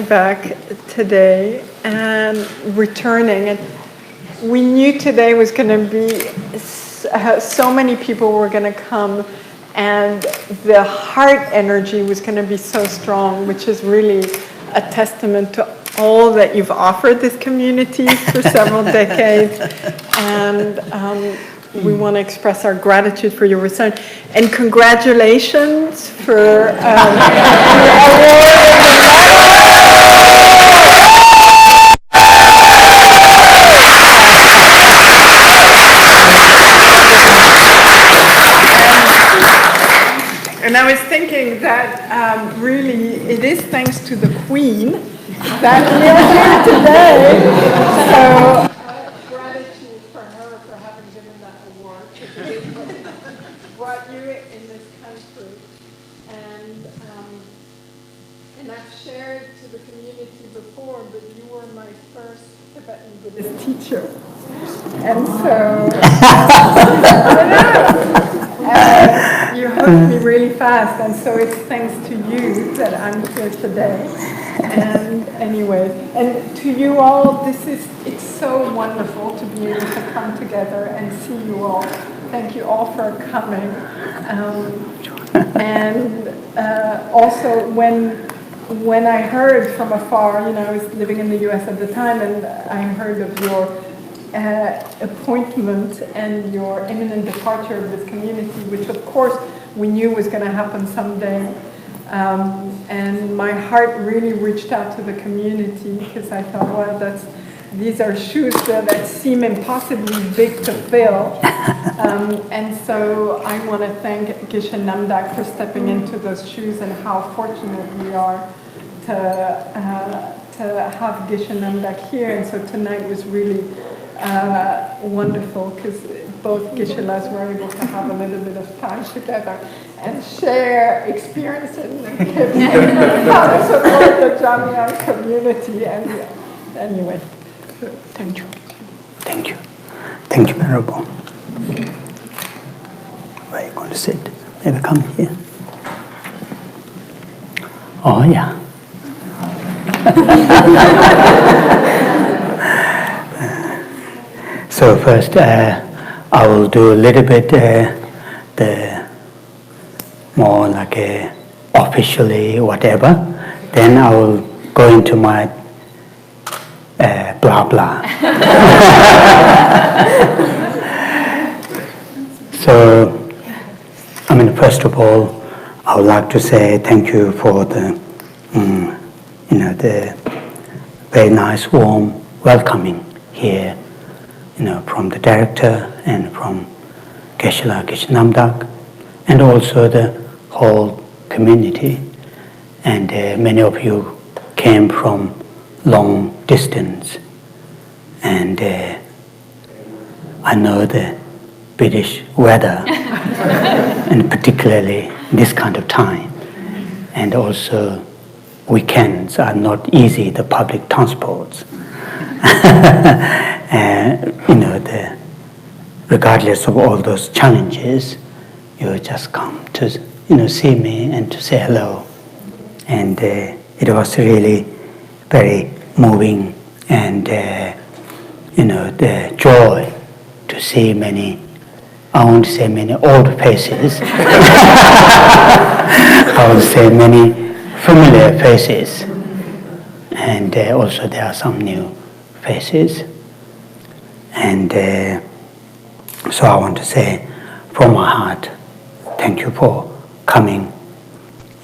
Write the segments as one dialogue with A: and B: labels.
A: back today and returning, and we knew today was going to be so many people were going to come, and the heart energy was going to be so strong, which is really a testament to all that you've offered this community for several decades. And we want to express our gratitude for your return, and congratulations for your And I was thinking that really it is thanks to the Queen that we are here today. So gratitude for her for having given that award, because it brought you in this country. And I've shared to the community before, but you were my first Tibetan Buddhist teacher. And so you hooked me really fast, and so it's thanks to you that I'm here today. And anyway, and to you all, it's so wonderful to be able to come together and see you all. Thank you all for coming. And also when I heard from afar, I was living in the US at the time, and I heard of your appointment and your imminent departure of this community, which of course we knew was going to happen someday. And my heart really reached out to the community, because I thought, well, these are shoes that seem impossibly big to fill. And so I want to thank Geshe Namdak for stepping into those shoes, and how fortunate we are to have Geshe Namdak here. And so tonight was really wonderful, because both Geshe-las were able to have a little bit of time together and share experiences and how to support the Jamyang community. And anyway, thank you.
B: Thank you. Thank you, Venerable. Where are you going to sit? Maybe come here. Oh, yeah. So first, I will do a little bit the more like officially whatever. Then I will go into my blah blah. So, first of all, I would like to say thank you for the the very nice, warm welcoming here. From the director and from Geshe Namdak, and also the whole community. And many of you came from long distance. And I know the British weather, and particularly this kind of time. And also weekends are not easy, the public transports. Regardless of all those challenges, you just come to see me and to say hello. And it was really very moving, and the joy to see many, I won't say many old faces, I will say many familiar faces, and also there are some new faces. And so I want to say from my heart, thank you for coming,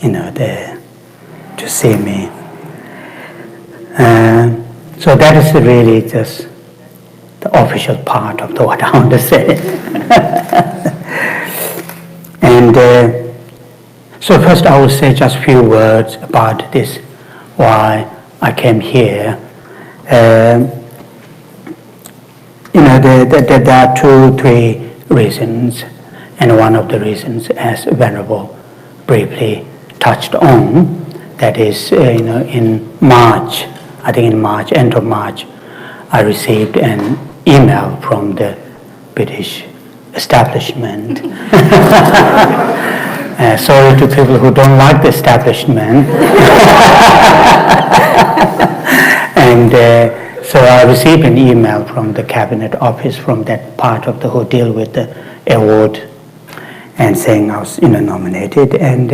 B: to see me. So that is really just the official part of what I want to say. And so first I will say just a few words about this, why I came here. There are 2-3 reasons, and one of the reasons, as Venerable briefly touched on, that is, in March, end of March, I received an email from the British establishment Sorry to people who don't like the establishment. And so I received an email from the cabinet office from that part of the who deal with the award, and saying I was nominated, and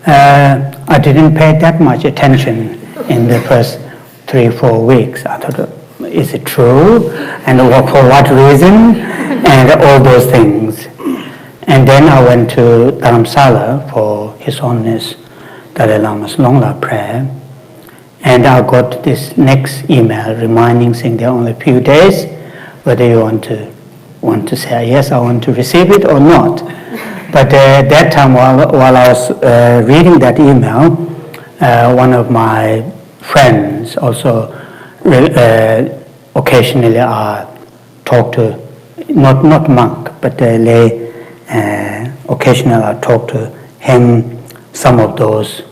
B: I didn't pay that much attention in the first 3-4 weeks. I thought, is it true? And for what reason? And all those things. And then I went to Dharamsala for His Holiness Dalai Lama's Long Life prayer, and I got this next email reminding, saying there are only a few days, whether you want to say yes, I want to receive it or not. But that time, while I was reading that email, one of my friends also occasionally I talk to, not monk, but lay. Occasionally I talk to him some of those,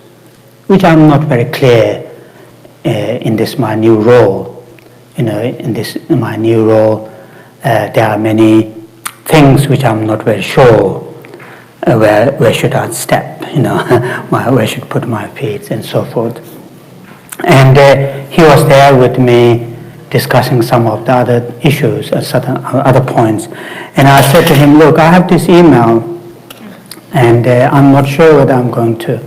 B: which I'm not very clear in this my new role. In this my new role, there are many things which I'm not very sure where should I step, where should I put my feet and so forth. And he was there with me discussing some of the other issues, certain other points. And I said to him, look, I have this email, and I'm not sure whether I'm going to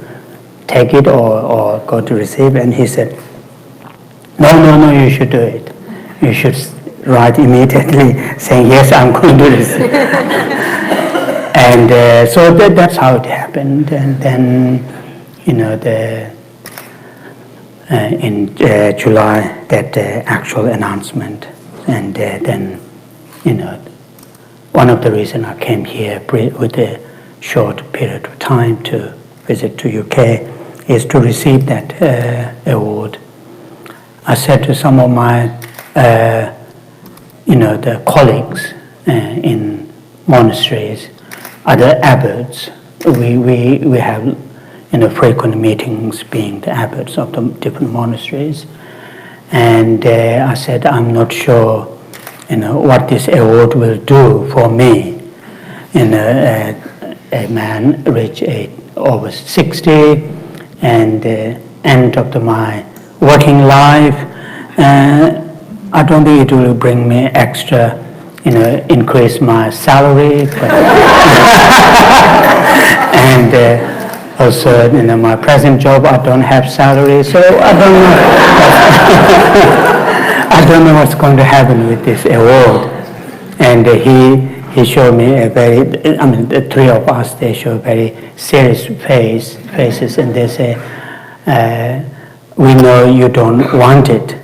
B: take it or go to receive it. And he said, no, you should do it. You should write immediately saying, yes, I'm going to receive it. And so that's how it happened. And then, in July, that actual announcement. And then, one of the reasons I came here with a short period of time to visit to UK is to receive that award. I said to some of my, the colleagues in monasteries, other abbots, we have frequent meetings being the abbots of the different monasteries. And I said, I'm not sure, what this award will do for me. A man reached over 60, and end of my working life. I don't think it will bring me extra, increase my salary. But and also, my present job, I don't have salary, so I don't know. I don't know what's going to happen with this award. And he showed me the three of us, they show very serious faces, and they say, we know you don't want it,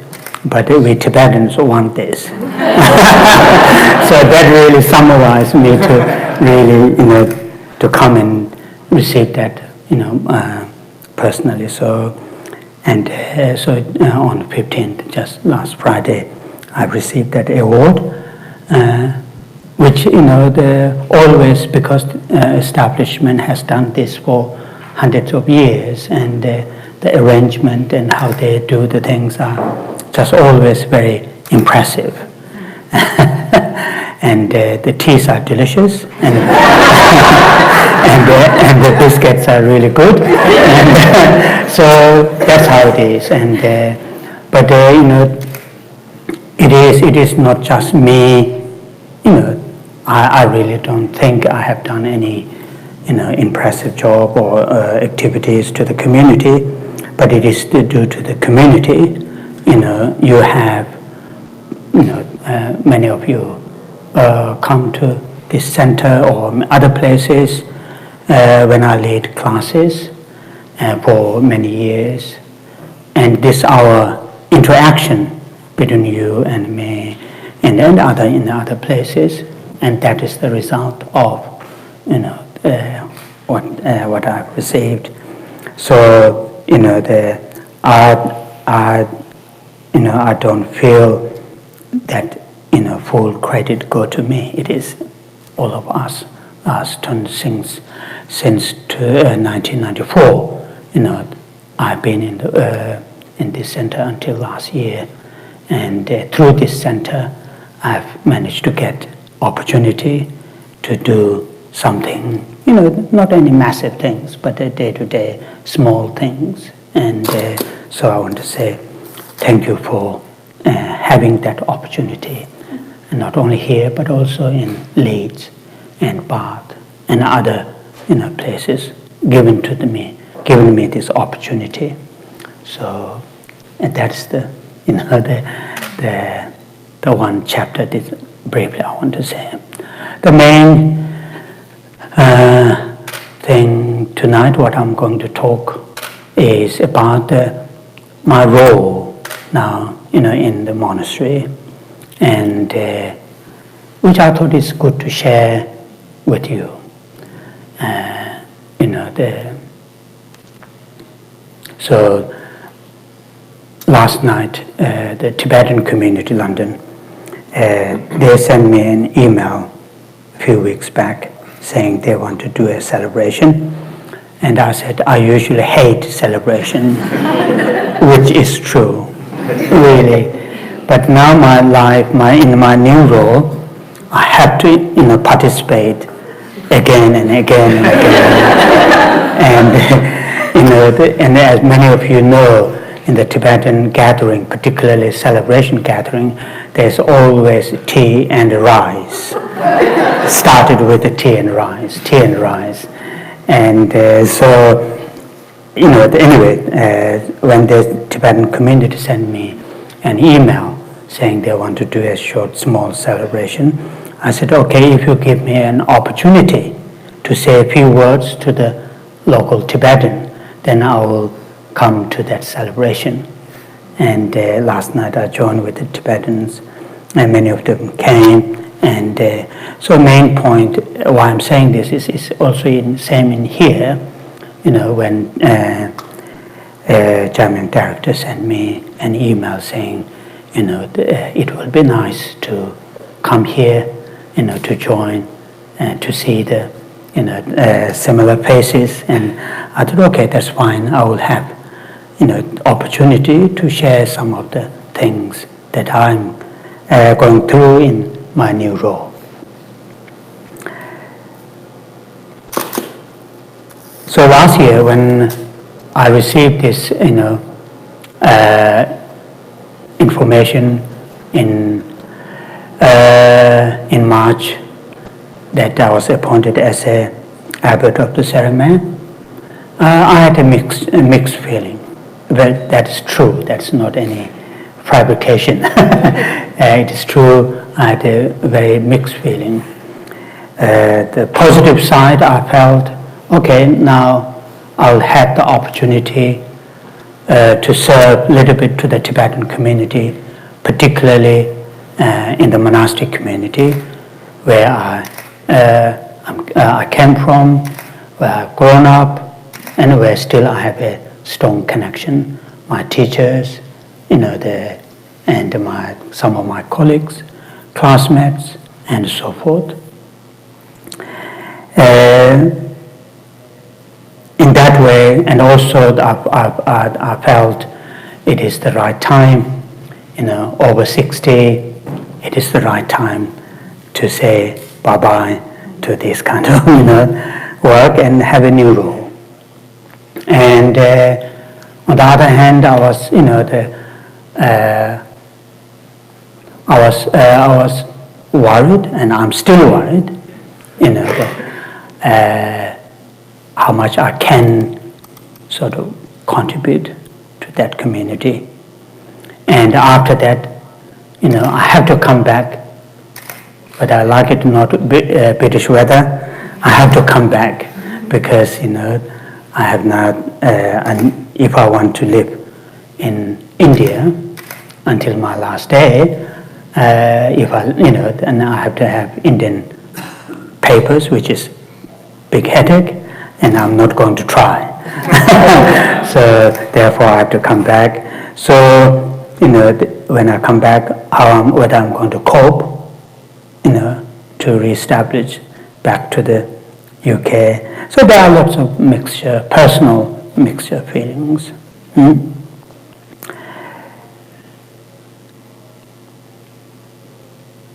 B: but we Tibetans want this. So that really summarized me to really, to come and receive that, personally. So, and on the 15th, just last Friday, I received that award, which, always, because the establishment has done this for hundreds of years, and the arrangement and how they do the things are just always very impressive. And the teas are delicious, and and the biscuits are really good. And so that's how it is. And but it is not just me. I really don't think I have done any impressive job or activities to the community, but it is due to the community. You have many of you come to this center or other places when I lead classes for many years, and this our interaction between you and me and in other places, and that is the result of what I've received. So I don't feel that full credit go to me. It is all of us done since 1994. I've been in this center until last year, and through this center, I've managed to get opportunity to do something, not any massive things, but day-to-day small things. And so I want to say thank you for having that opportunity, and not only here, but also in Leeds and Bath and other places, given me this opportunity. So, and that's the one chapter that briefly I want to say. The main thing tonight, what I'm going to talk is about my role now, in the monastery, and which I thought is good to share with you. So last night, the Tibetan community, London, they sent me an email a few weeks back saying they want to do a celebration. And I said, I usually hate celebration, which is true, really. But now my life, in my new role, I have to, participate again and again and again. And as many of you know, in the Tibetan gathering, particularly celebration gathering, there's always tea and rice. Started with the tea and rice. And when the Tibetan community sent me an email saying they want to do a short, small celebration, I said, okay, if you give me an opportunity to say a few words to the local Tibetan, then I will come to that celebration. And last night I joined with the Tibetans, and many of them came. And so main point why I'm saying this is also same in here, when Jamyang director sent me an email saying, it will be nice to come here, to join and to see the, similar faces. And I thought, okay, that's fine. I will have, opportunity to share some of the things that I'm going through in my new role. So last year, when I received this, information in March that I was appointed as a abbot of the Sera Mey, I had a mixed feeling. Well, that's true. That's not any fabrication. It is true. I had a very mixed feeling. The positive side, I felt, okay, now I'll have the opportunity to serve a little bit to the Tibetan community, particularly in the monastic community where I came from, where I've grown up, and where still I have a strong connection. My teachers, and some of my colleagues, classmates, and so forth. In that way, and also I felt it is the right time, over 60, it is the right time to say bye-bye to this kind of, work and have a new role. And on the other hand, I was, I was worried, and I'm still worried, how much I can sort of contribute to that community. And after that, I have to come back, but I like it not British weather. I have to come back because, I have not, and if I want to live in India until my last day, then I have to have Indian papers, which is big headache, and I'm not going to try. So therefore I have to come back. So, when I come back, whether I'm going to cope, to reestablish back to the UK. So there are lots of personal mixture feelings.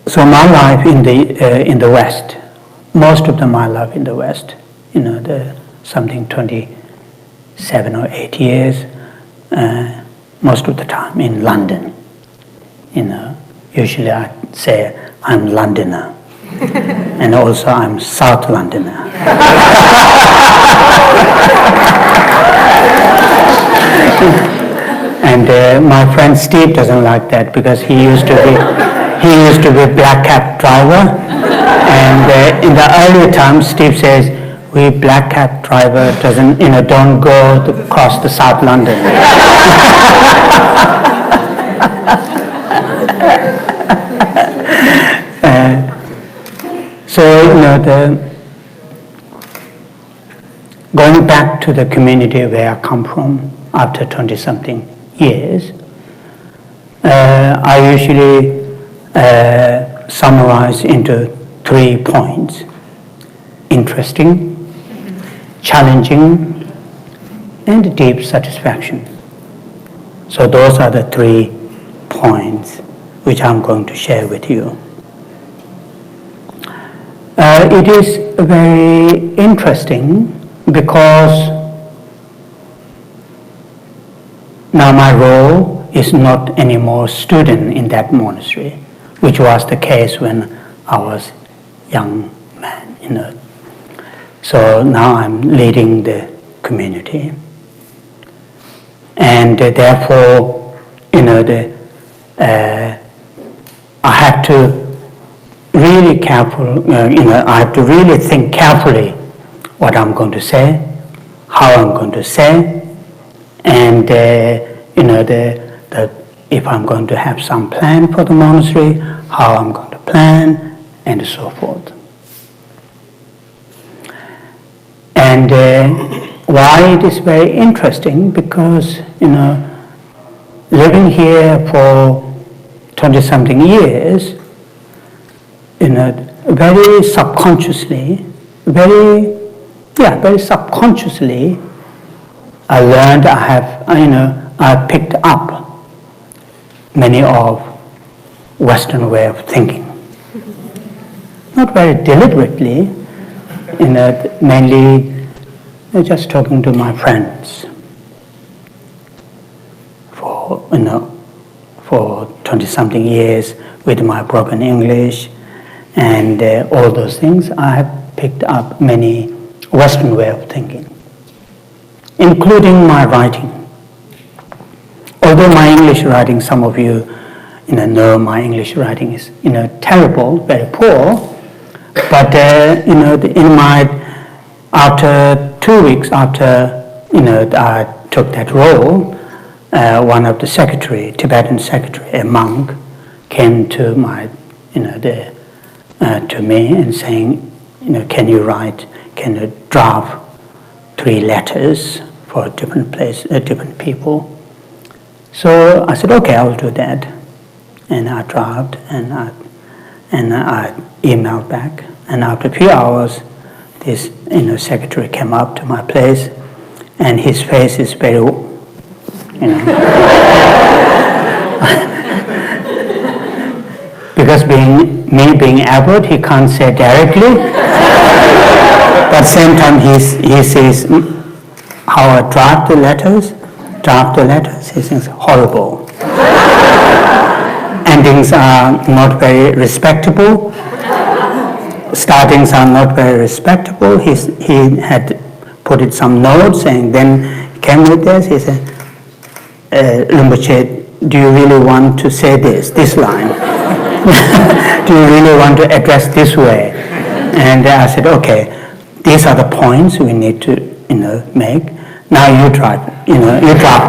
B: So my life in the West, most of my life in the West, something 27 or 8 years, most of the time in London. Usually I say I'm Londoner, and also I'm South Londoner. And my friend Steve doesn't like that because he used to be black cab driver, and in the earlier times Steve says we black cab driver don't go to cross the South London. Going back to the community where I come from after 20-something years, I usually summarize into 3 points: interesting, challenging, and deep satisfaction. So those are the 3 points which I'm going to share with you. It is very interesting because now my role is not anymore student in that monastery, which was the case when I was young man, So now I'm leading the community, and therefore, I have to really I have to really think carefully what I'm going to say, how I'm going to say, and if I'm going to have some plan for the monastery, how I'm going to plan, and so forth. And why it is very interesting, because living here for 20-something years, very subconsciously, very subconsciously, I learned, I picked up many of Western way of thinking. Not very deliberately, mainly just talking to my friends for 20-something years with my broken English and all those things. I have picked up many Western way of thinking, including my writing. Although my English writing, some of you know my English writing is terrible, very poor. But after 2 weeks after I took that role, one of the secretary, Tibetan secretary, a monk, came to to me and saying, can you draft 3 letters for different people? So I said, okay, I will do that. And I drafted and I emailed back. And after a few hours, this secretary came up to my place, and his face is very, because being abbot, he can't say directly. But same time he says how I draft the letters, he thinks horrible. Endings are not very respectable. Startings are not very respectable. He had put in some notes, and then came with this. He said, Rinpoche, do you really want to say this line? Do you really want to address this way? And I said, okay, these are the points we need to make. Now you drop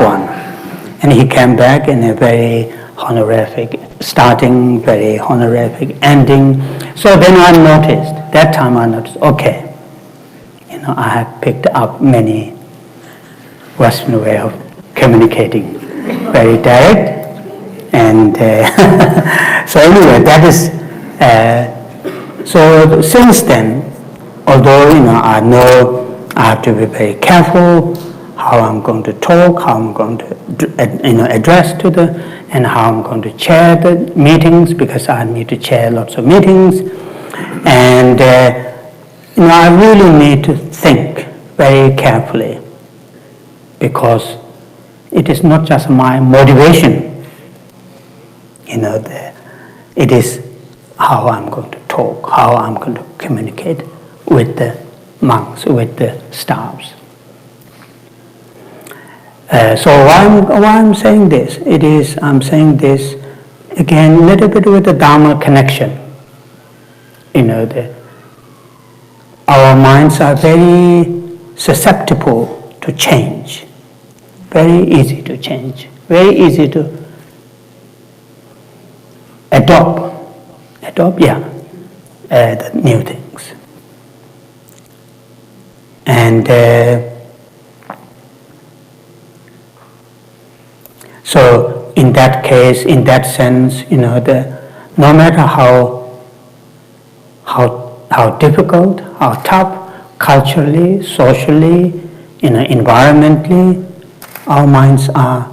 B: one. And he came back in a very honorific starting, very honorific ending. So then that time I noticed, okay, I have picked up many Western way of communicating, very direct. And so anyway, that is, so since then, although I know I have to be very careful how I'm going to talk, how I'm going to address to and how I'm going to chair the meetings, because I need to chair lots of meetings. And I really need to think very carefully, because it is not just my motivation, it is how I'm going to talk, how I'm going to communicate with the monks, with the staffs. So why I'm saying this? I'm saying this again a little bit with the Dharma connection. Our minds are very susceptible to change, very easy to change, very easy to adopt the new things. And so in that case, in that sense, no matter how difficult, how tough, culturally, socially, environmentally, our minds are,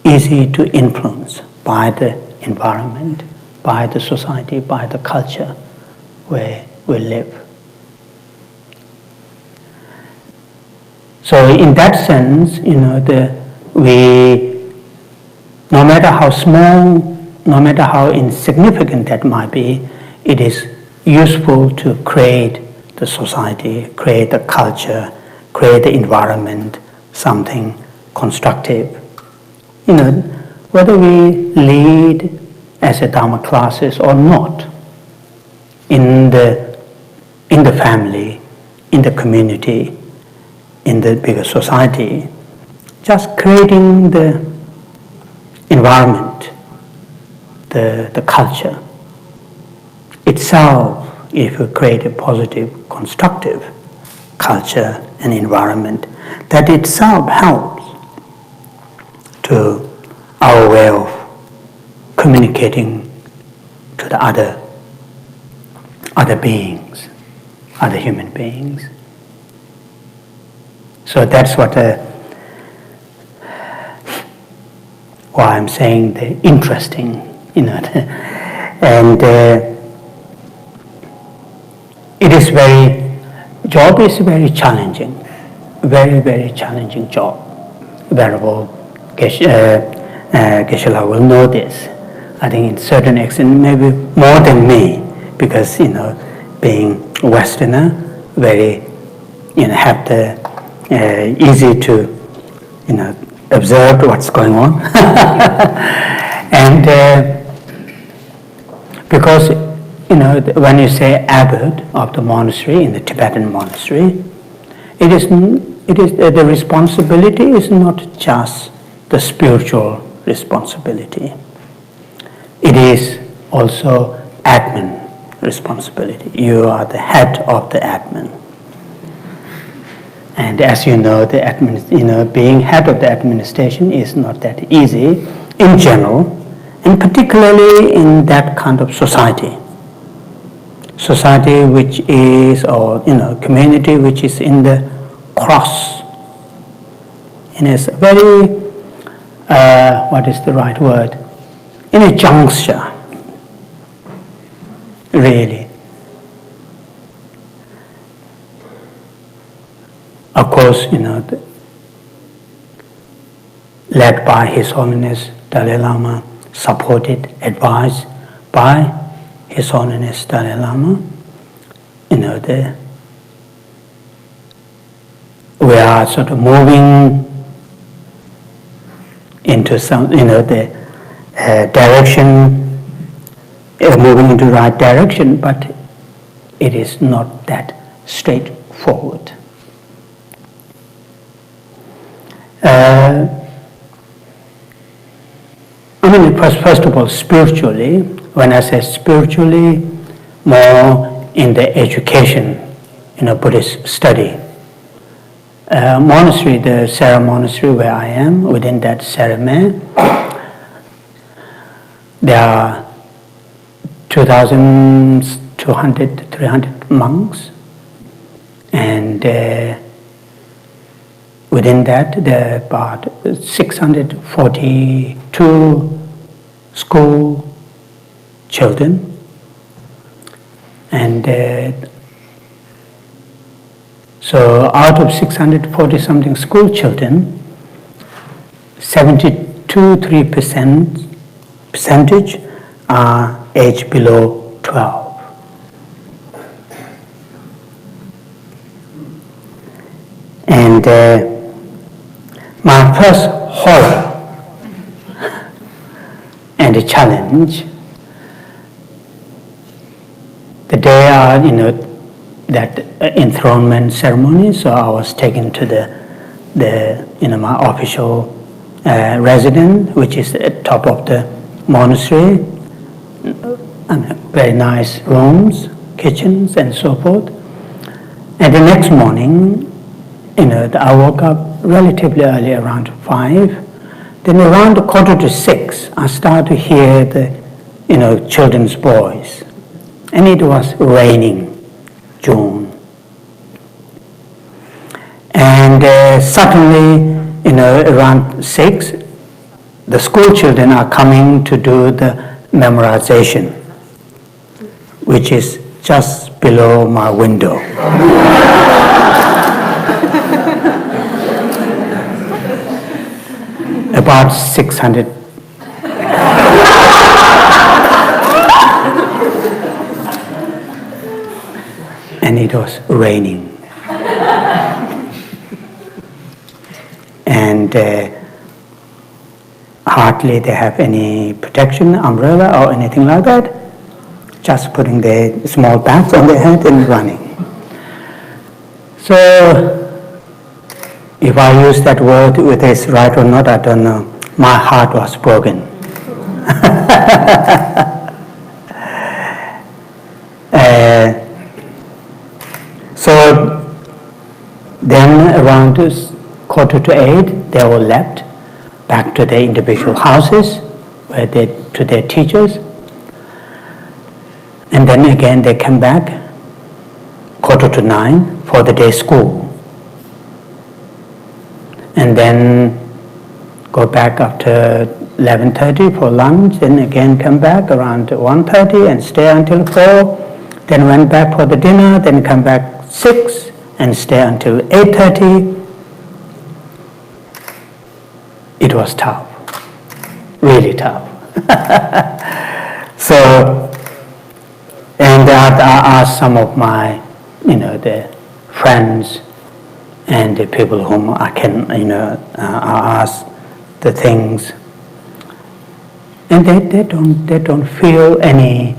B: easy to influence by the environment, by the society, by the culture where we live. So in that sense, no matter how small, no matter how insignificant that might be, it is useful to create the society, create the culture, create the environment, something constructive. Whether we lead as a Dharma classes or not, in the family, in the community, in the bigger society, just creating the environment, the culture itself, if we create a positive, constructive culture and environment, that itself helps to our way of communicating to the other beings, other human beings. So that's why I'm saying the interesting, and job is very challenging, very, very challenging job. Venerable Geshe will know this. I think in certain extent, maybe more than me, because being Westerner, very have the easy to observe what's going on, and because when you say abbot of the monastery, in the Tibetan monastery, it is the responsibility is not just the spiritual responsibility. It is also admin responsibility. You are the head of the admin. And as you know, being head of the administration is not that easy in general, and particularly in that kind of society which is, or community which is in the cross, and it's very, what is the right word? In a juncture, really. Of course, led by His Holiness Dalai Lama, supported, advised by His Holiness Dalai Lama, we are sort of moving into some, the direction, moving into the right direction, but it is not that straightforward. First of all, spiritually, when I say spiritually, more in the education, Buddhist study. Monastery, the Sera Monastery where I am, within that Sera Mey, there are 2,200, 300 monks, and within that there are about 642 school children, And so out of 640 something school children, 72.3% are aged below 12. And my first horror and a challenge, the day that enthronement ceremony, so I was taken to the my official residence, which is at the top of the monastery, very nice rooms, kitchens, and so forth. And the next morning, I woke up relatively early, around 5. Then around 5:45, I started to hear the, children's voice. And it was raining, June. And suddenly, around 6, the school children are coming to do the memorization, which is just below my window. About 600. And it was raining. And hardly they have any protection, umbrella or anything like that. Just putting their small bags on their head and running. So, if I use that word, whether it's right or not, I don't know. My heart was broken. So then around 7:45, they all left back to their individual houses, to their teachers. And then again they came back 8:45 for the day school. And then go back after 11:30 for lunch, then again come back around 1:30 and stay until 4, then went back for the dinner, then come back 6 and stay until 8:30. It was tough, really tough. So, and I asked some of my, the friends and the people whom I can, ask the things, and they don't feel any,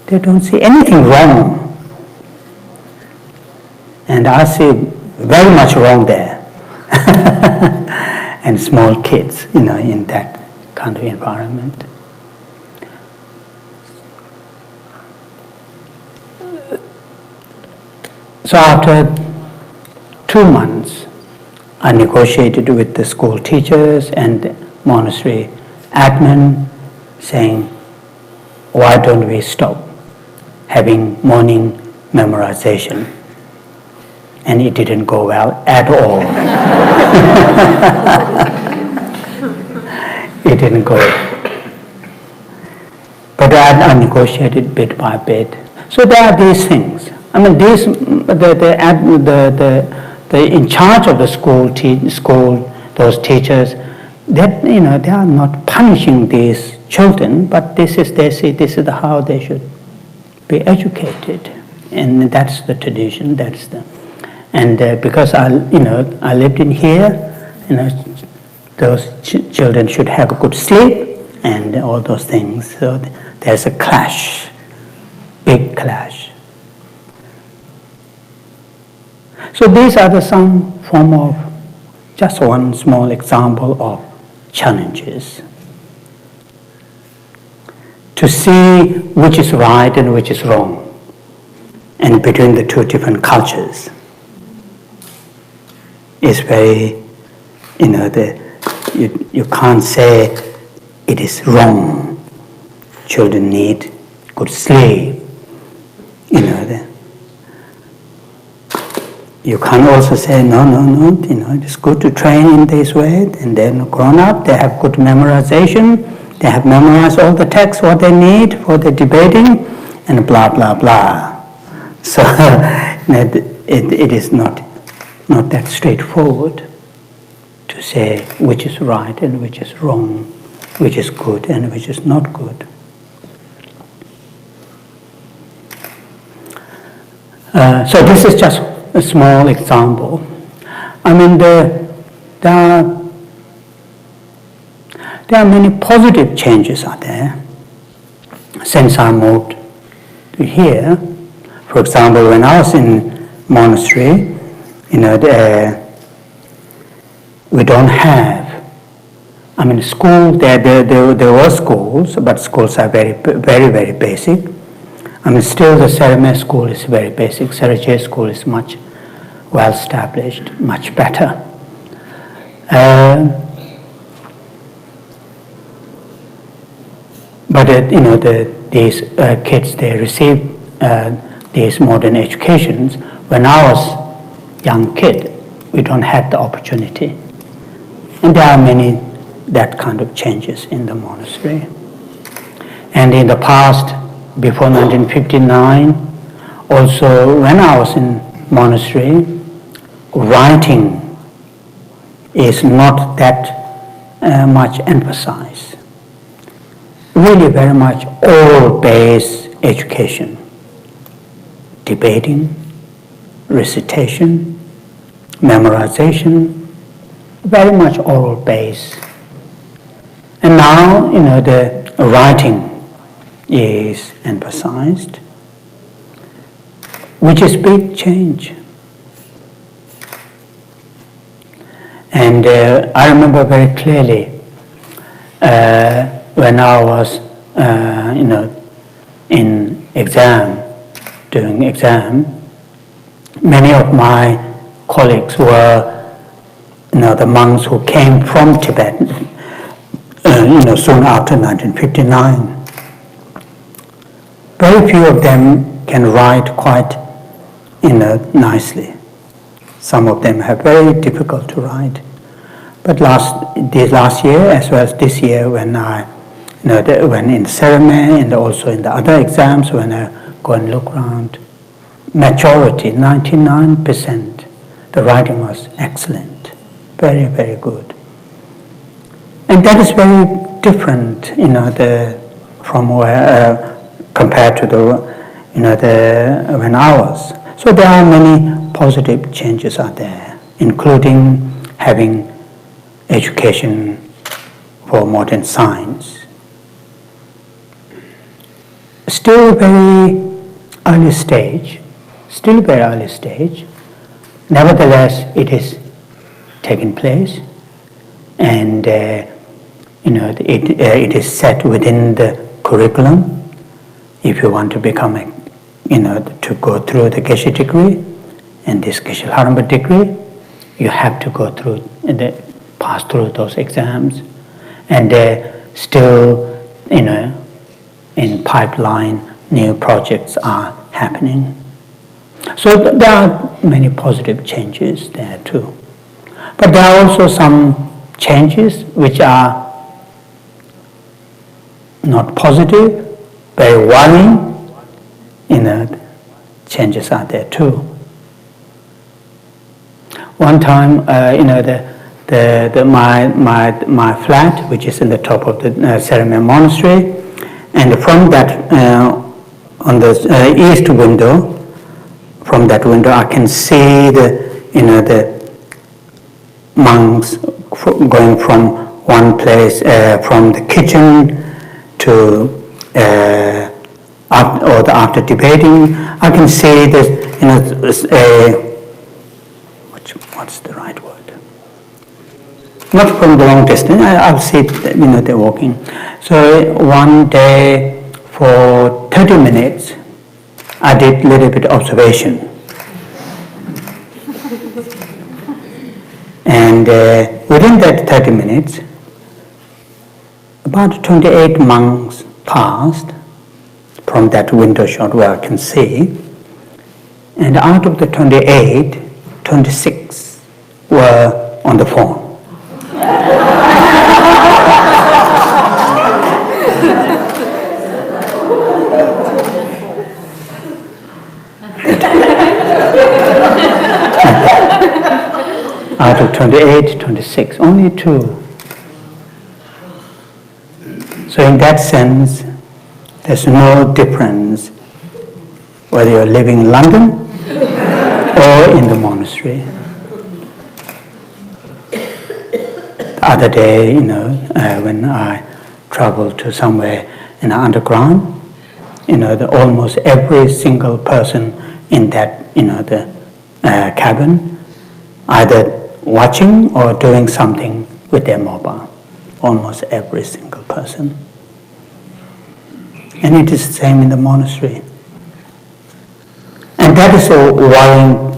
B: they don't see anything wrong, and I see very much wrong there, and small kids, in that kind of environment. So after 2 months, I negotiated with the school teachers and the monastery admin, saying, why don't we stop having morning memorization? And it didn't go well at all. It didn't go. But I negotiated bit by bit. So there are these things. I mean, these the in charge of the school, those teachers, that they are not punishing these children, but they see this is how they should be educated, and that's the tradition. And because I lived in here, those children should have a good sleep and all those things. So there's a clash, big clash. So these are some form of, just one small example of challenges. To see which is right and which is wrong, and between the two different cultures, is very, you can't say it is wrong. Children need good sleep, You can't also say, no, it's good to train in this way, and then grown up, they have good memorization, they have memorized all the texts, what they need for the debating, and blah, blah, blah. So it is not that straightforward to say which is right and which is wrong, which is good and which is not good. So this is just a small example. I mean, there are many positive changes out there since I moved to here. For example, when I was in monastery, we don't have, I mean, school, there were schools, but schools are very, very, very basic. I mean, still the Sera Mey school is very basic. Sera Mey school is much well established, much better. But these kids, they receive these modern educations. When I was young kid, we don't have the opportunity. And there are many that kind of changes in the monastery. And in the past, before 1959, also when I was in monastery, writing is not that much emphasized. Really very much oral-based education. Debating, recitation, memorization, very much oral-based. And now, the writing is emphasized, which is big change. And I remember very clearly when I was, in doing exam, many of my colleagues were, the monks who came from Tibet, soon after 1959. Very few of them can write quite, nicely. Some of them have very difficult to write. But last year, as well as this year, when when in Sera Mey and also in the other exams, when I go and look around, majority, 99%, the writing was excellent, very, very good. And that is very different, from where, compared to when I was. So there are many positive changes out there, including having education for modern science. Still very early stage. Nevertheless, it is taking place, and it is set within the curriculum. If you want to become to go through the Geshe degree and this Geshe degree, you have to go through pass through those exams, and still, in pipeline, new projects are happening. So there are many positive changes there too. But there are also some changes which are not positive, very worrying, changes are there too. One time, my flat, which is in the top of the Sera Mey monastery, and from that, on the east window, from that window, I can see the monks going from one place, from the kitchen to after debating. I can see this, what's the right word? Not from the long distance. I'll see, they're walking. So one day, for 30 minutes, I did a little bit of observation. And within that 30 minutes, about 28 monks passed from that window shot where I can see. And out of the 28, 26 were on the phone. 28, 26, only 2. So in that sense, there's no difference whether you're living in London or in the monastery. The other day, when I traveled to somewhere in the underground, almost every single person in that, the cabin, either watching or doing something with their mobile. Almost every single person. And it is the same in the monastery. And that is so worrying.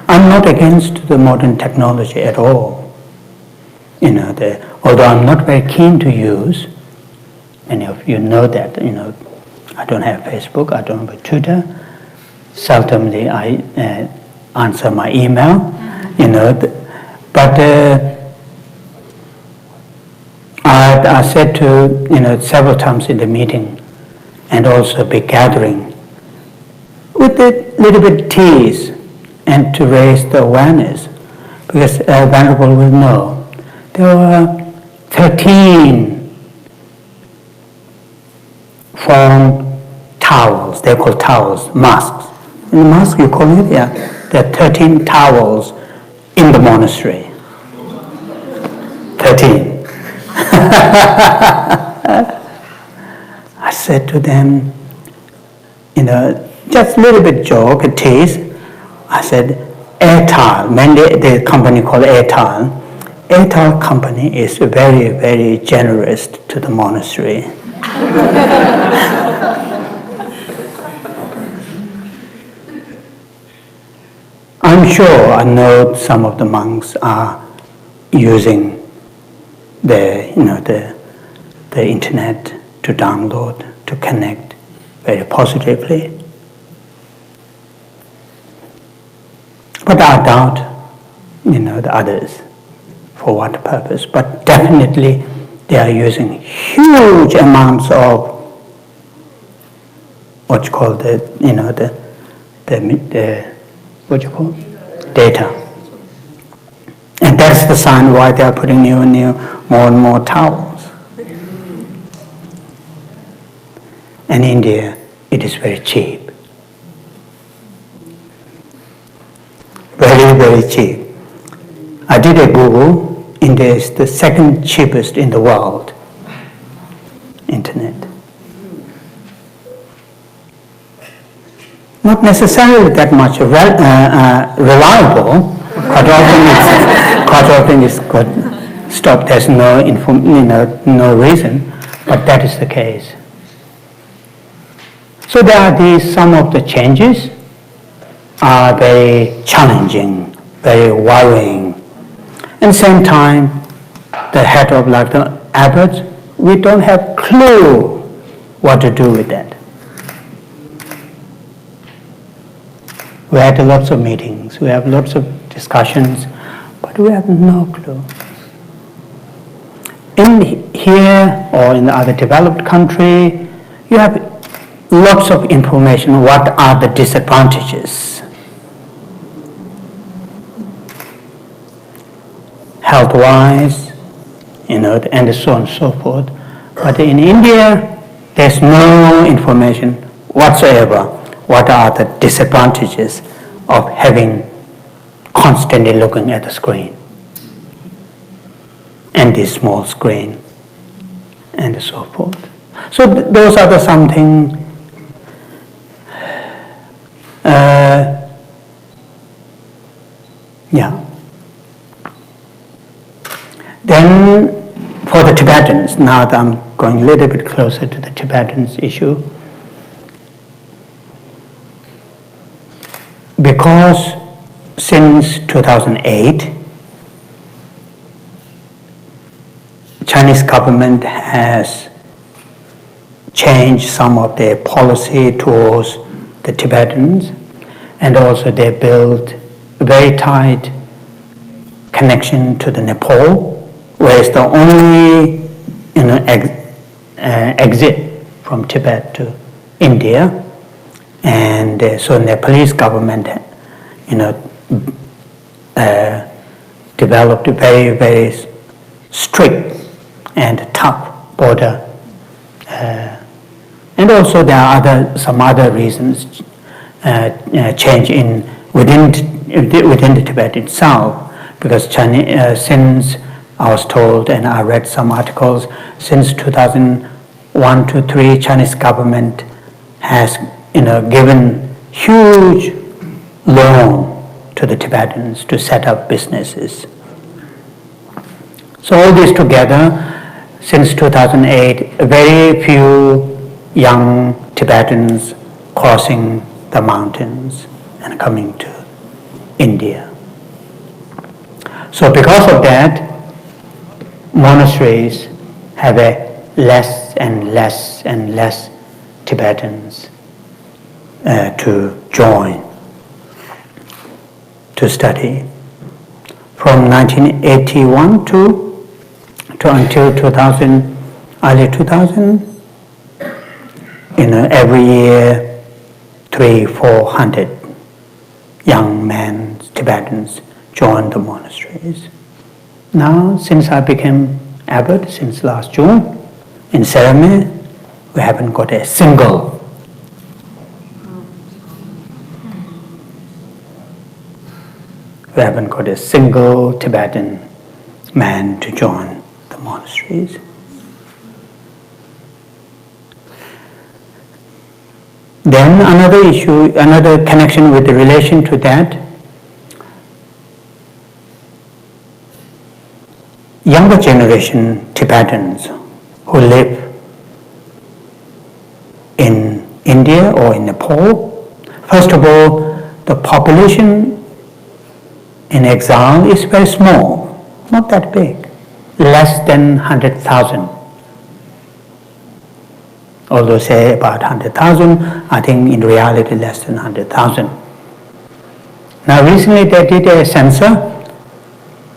B: I'm not against the modern technology at all. Although I'm not very keen to use, many of you know that, I don't have Facebook, I don't have Twitter. Seldomly I answer my email, but I said to, several times in the meeting, and also big gathering, with a little bit tease and to raise the awareness, because Venerable will know there were 13 foam towels, they're called towels, masks. In the mask you call it, yeah. There are 13 towels in the monastery. 13. I said to them, just a little bit joke, a tease. I said, Airtel, mainly the company called Airtel. Airtel company is very, very generous to the monastery. I'm sure, I know some of the monks are using the internet to download, to connect very positively. But I doubt, the others, for what purpose. But definitely they are using huge amounts of what's called data. And that's the sign why they are putting more and more towels. And in India, it is very cheap. Very, very cheap. I did a Google. India is the second cheapest in the world. Internet. Not necessarily that much reliable. Quite often it's got stop. There's no no reason, but that is the case. So there are some of the changes are very challenging, very worrying. At the same time, the head of the abbots, we don't have clue what to do with that. We had lots of meetings, we have lots of discussions, but we have no clue. In here or in the other developed country, you have lots of information. What are the disadvantages? Health-wise, and so on and so forth. But in India, there's no information whatsoever. What are the disadvantages of having constantly looking at the screen? And this small screen, and so forth. So those are something Then for the Tibetans, now that I'm going a little bit closer to the Tibetans issue, because since 2008, Chinese government has changed some of their policy towards the Tibetans, and also they built a very tight connection to the Nepal, where it's the only exit from Tibet to India, and so Nepalese government developed a very, very strict and tough border. And also there are some other reasons, change within the Tibet itself, because since I was told, and I read some articles, since 2001 to 3, Chinese government has given huge loan to the Tibetans to set up businesses. So all this together, since 2008, very few young Tibetans crossing the mountains and coming to India. So because of that, monasteries have less and less and less Tibetans to join, to study. From 1981 to until 2000, early 2000, every year 300-400 young men, Tibetans, join the monasteries. Now, since I became abbot, since last June, in Sera Mey, we haven't got a single Tibetan man to join the monasteries. Then another issue, another connection with the relation to that, younger generation Tibetans who live in India or in Nepal, first of all, the population in exile is very small, not that big, less than 100,000. Although say about 100,000, I think in reality less than 100,000. Now recently they did a census,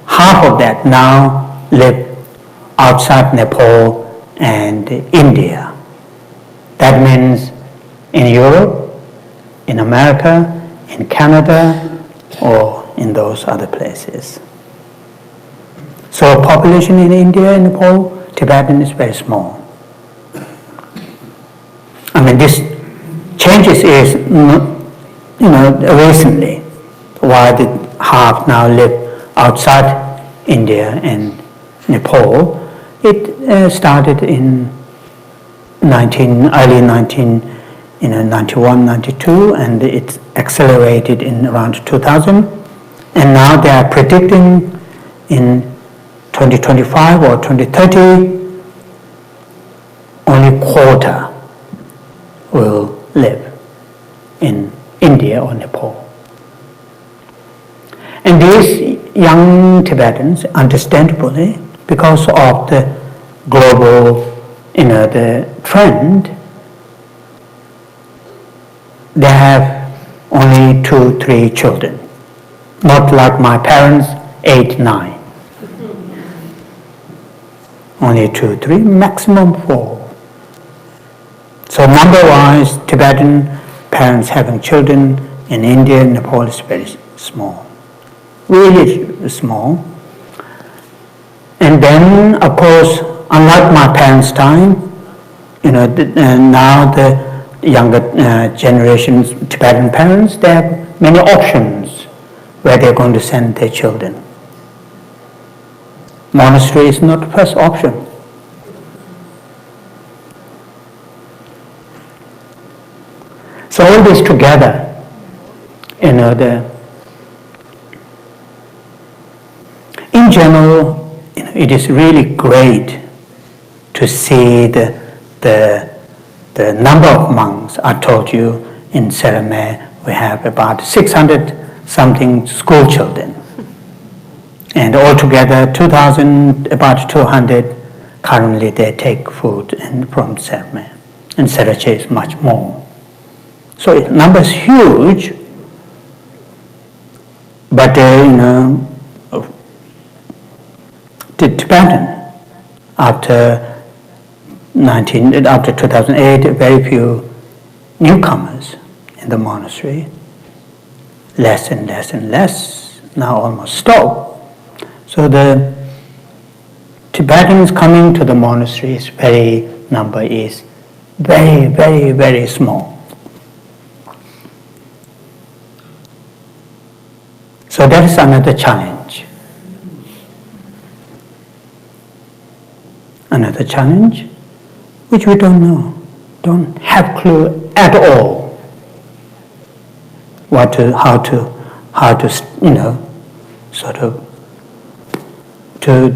B: half of that now live outside Nepal and India. That means in Europe, in America, in Canada, or in those other places. So population in India and Nepal, Tibetan is very small. I mean, this changes is, recently, why the half now live outside India and Nepal. It started in early 91, 92, and it accelerated in around 2000. And now they are predicting in 2025 or 2030, only quarter will live in India or Nepal. And these young Tibetans, understandably, because of the global, the trend, they have only 2-3 children. Not like my parents, 8-9. Only 2-3, maximum 4. So number-wise, Tibetan parents having children in India and Nepal is very small, really small. And then, of course, unlike my parents' time, now the younger generations, Tibetan parents, they have many options where they're going to send their children. Monastery is not the first option. So all this together, in general, it is really great to see the number of monks. I told you in Serme we have about 600 something school children. And altogether, about 200 currently they take food from Serme. And Serache is much more. So the number is huge, but the Tibetan, after 2008, very few newcomers in the monastery, less and less and less, now almost stopped. So the Tibetans coming to the monasteries, number is very, very, very small. So that is another challenge. Another challenge which we don't know, don't have clue at all how to sort of to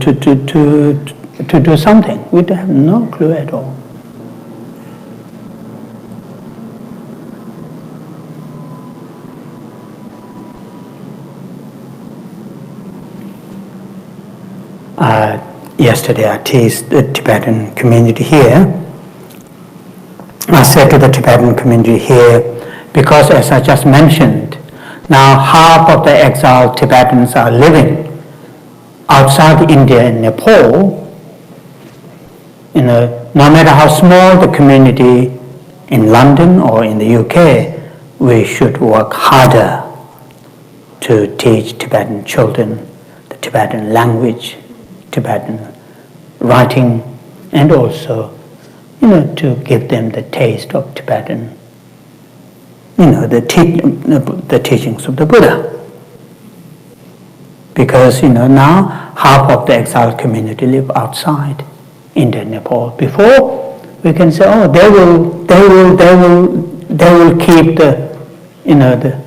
B: do something. We have no clue at all. Yesterday I teased the Tibetan community here. I said to the Tibetan community here, because as I just mentioned, now half of the exiled Tibetans are living outside India and Nepal. No matter how small the community in London or in the UK, we should work harder to teach Tibetan children the Tibetan language, Tibetan writing, and also, to give them the taste of Tibetan, the teachings of the Buddha. Because, now half of the exiled community live outside India and Nepal. Before, we can say, oh, they will keep the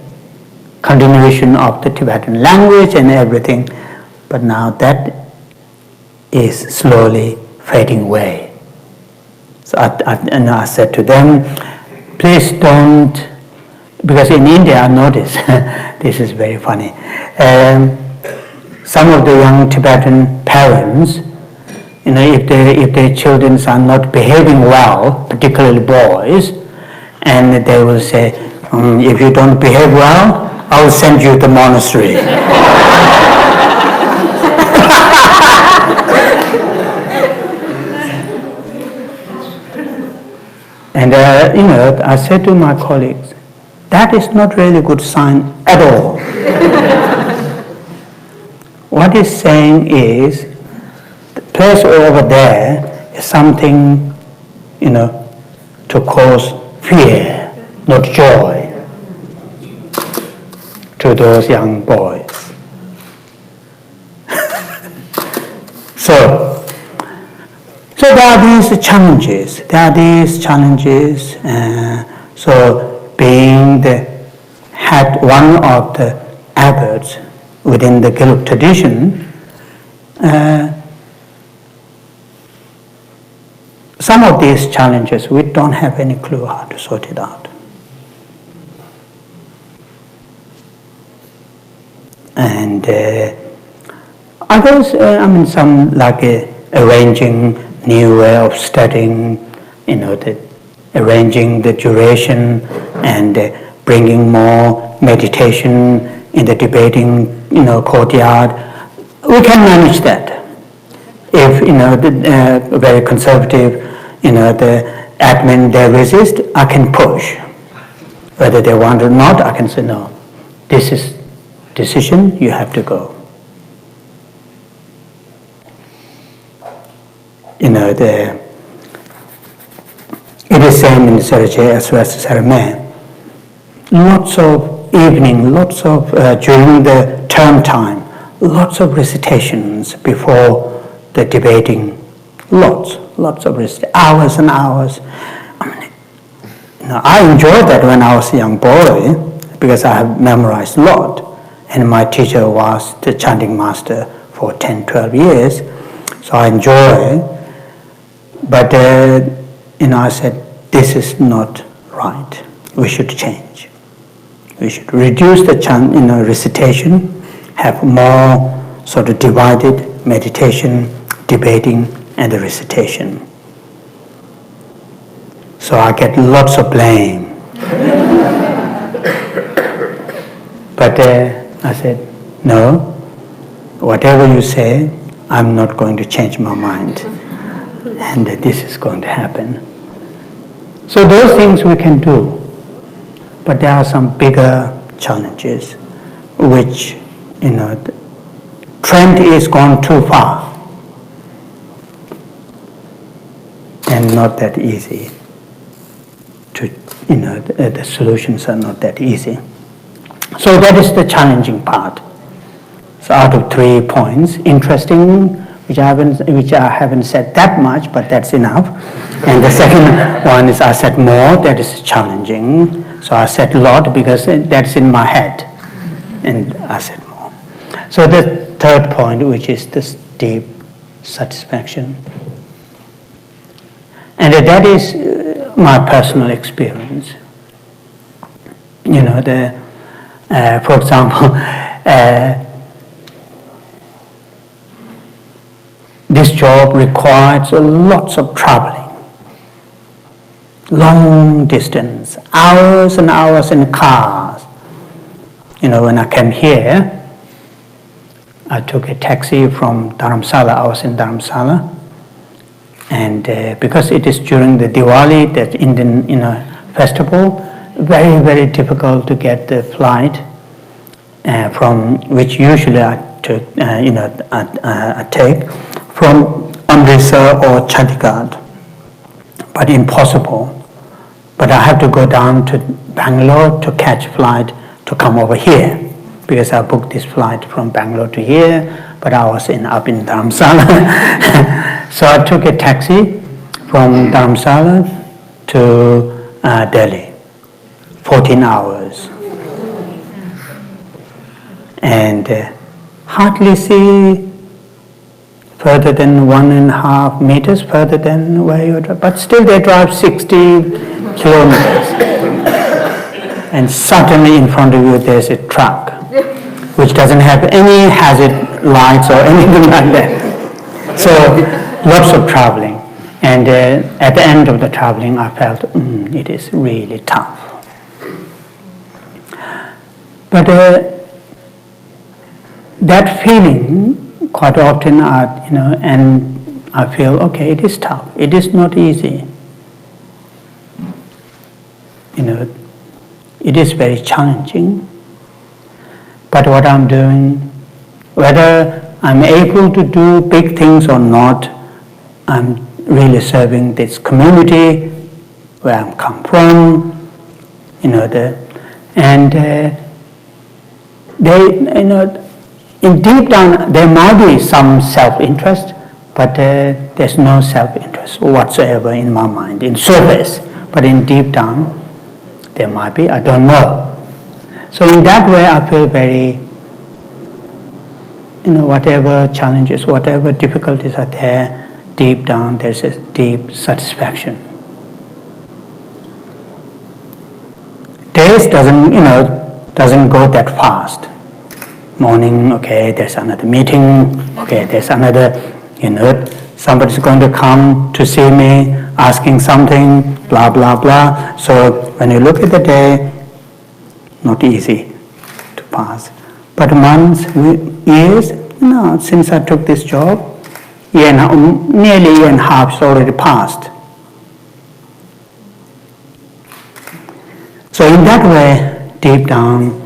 B: continuation of the Tibetan language and everything. But now that is slowly fading away. So I said to them, please don't, because in India I noticed, this is very funny, some of the young Tibetan parents, if their children are not behaving well, particularly boys, and they will say, if you don't behave well, I will send you to the monastery. And I said to my colleagues, that is not really a good sign at all. What he's saying is, the place over there is something, to cause fear, not joy, to those young boys. So there are these challenges. So being one of the abbots within the Gelug tradition, some of these challenges we don't have any clue how to sort it out. And others, some like arranging new way of studying, arranging the duration and bringing more meditation in the debating, courtyard. We can manage that. If, the very conservative, the admin, they resist, I can push. Whether they want or not, I can say, no, this is decision, you have to go. It is same in Sera as well as Sera Mey. Lots of evening, during the term time, lots of recitations before the debating, lots of recitations, hours and hours. I enjoyed that when I was a young boy because I have memorized a lot, and my teacher was the chanting master for 10, 12 years, so I enjoy. But I said, this is not right. We should change. We should reduce the recitation, have more sort of divided meditation, debating, and the recitation. So I get lots of blame. But I said, no, whatever you say, I'm not going to change my mind. And this is going to happen. So those things we can do. But there are some bigger challenges which, trend is gone too far and not that easy to, the solutions are not that easy. So that is the challenging part. So out of 3 points, interesting, which I haven't said that much, but that's enough. And the second one is I said more, that is challenging. So I said a lot because that's in my head, and I said more. So the third point, which is this deep satisfaction. And that is my personal experience. For example, this job requires lots of traveling, long distance, hours and hours in cars. When I came here, I took a taxi from Dharamsala. I was in Dharamsala, and because it is during the Diwali, that Indian festival, very, very difficult to get the flight from which usually I take from Amritsar or Chandigarh, but impossible. But I have to go down to Bangalore to catch flight to come over here, because I booked this flight from Bangalore to here, but I was up in Dharamsala. So I took a taxi from Dharamsala to Delhi, 14 hours. And hardly see further than 1.5 meters further than where you drive, but still they drive 60 kilometers. And suddenly in front of you there's a truck which doesn't have any hazard lights or anything like that. So lots of traveling. And at the end of the traveling I felt it is really tough. But that feeling quite often, and I feel, okay, it is tough. It is not easy. It is very challenging. But what I'm doing, whether I'm able to do big things or not, I'm really serving this community where I come from, in deep down, there might be some self-interest, but there's no self-interest whatsoever in my mind, in surface. But in deep down, there might be, I don't know. So in that way, I feel very, whatever challenges, whatever difficulties are there, deep down, there's a deep satisfaction. Days doesn't go that fast. Morning, okay, there's another meeting, okay, there's another, somebody's going to come to see me, asking something, blah, blah, blah. So when you look at the day, not easy to pass. But months, years, since I took this job, nearly a year and a half is already passed. So in that way, deep down,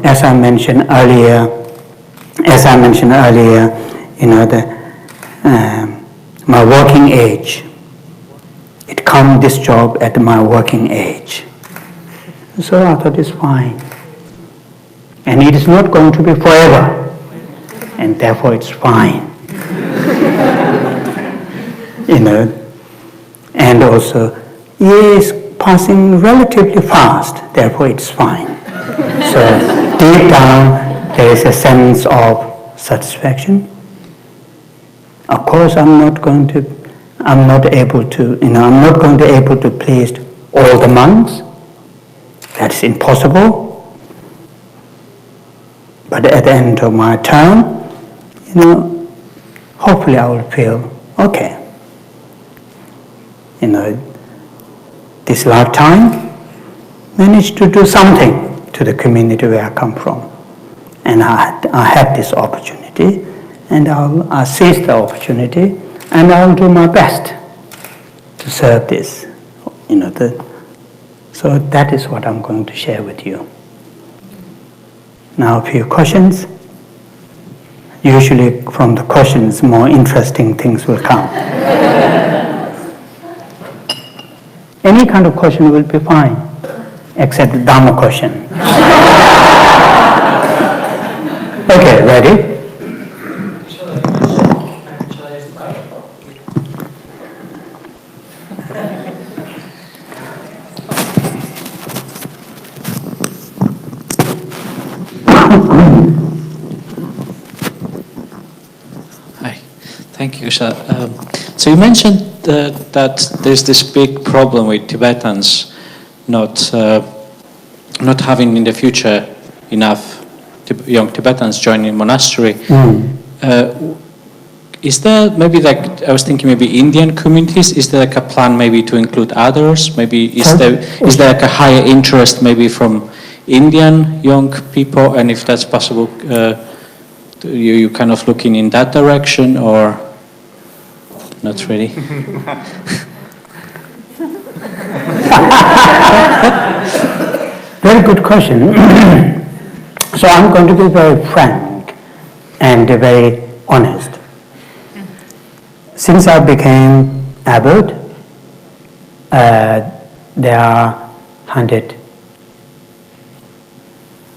B: as I mentioned earlier, my working age, it come this job at my working age. So I thought it's fine. And it is not going to be forever. And therefore it's fine. And also, years passing relatively fast, therefore it's fine. So deep down, there is a sense of satisfaction. Of course, I'm not going to able to please all the monks. That's impossible. But at the end of my term, hopefully I will feel okay. This lifetime managed to do something to the community where I come from. And I have this opportunity, and I'll seize the opportunity, and I'll do my best to serve this. So that is what I'm going to share with you. Now a few questions. usually from the questions, more interesting things will come. Any kind of question will be fine, except the Dharma question. Okay, ready?
C: Hi, thank you, Geshe. So you mentioned that there's this big problem with Tibetans not having in the future enough young Tibetans joining monastery. Is there maybe, like, I was thinking maybe Indian communities, is there like a plan maybe to include others? Maybe is there like a higher interest maybe from Indian young people, and if that's possible, you kind of looking in that direction, or not really?
B: Very good question. So I'm going to be very frank and very honest. Since I became abbot, there are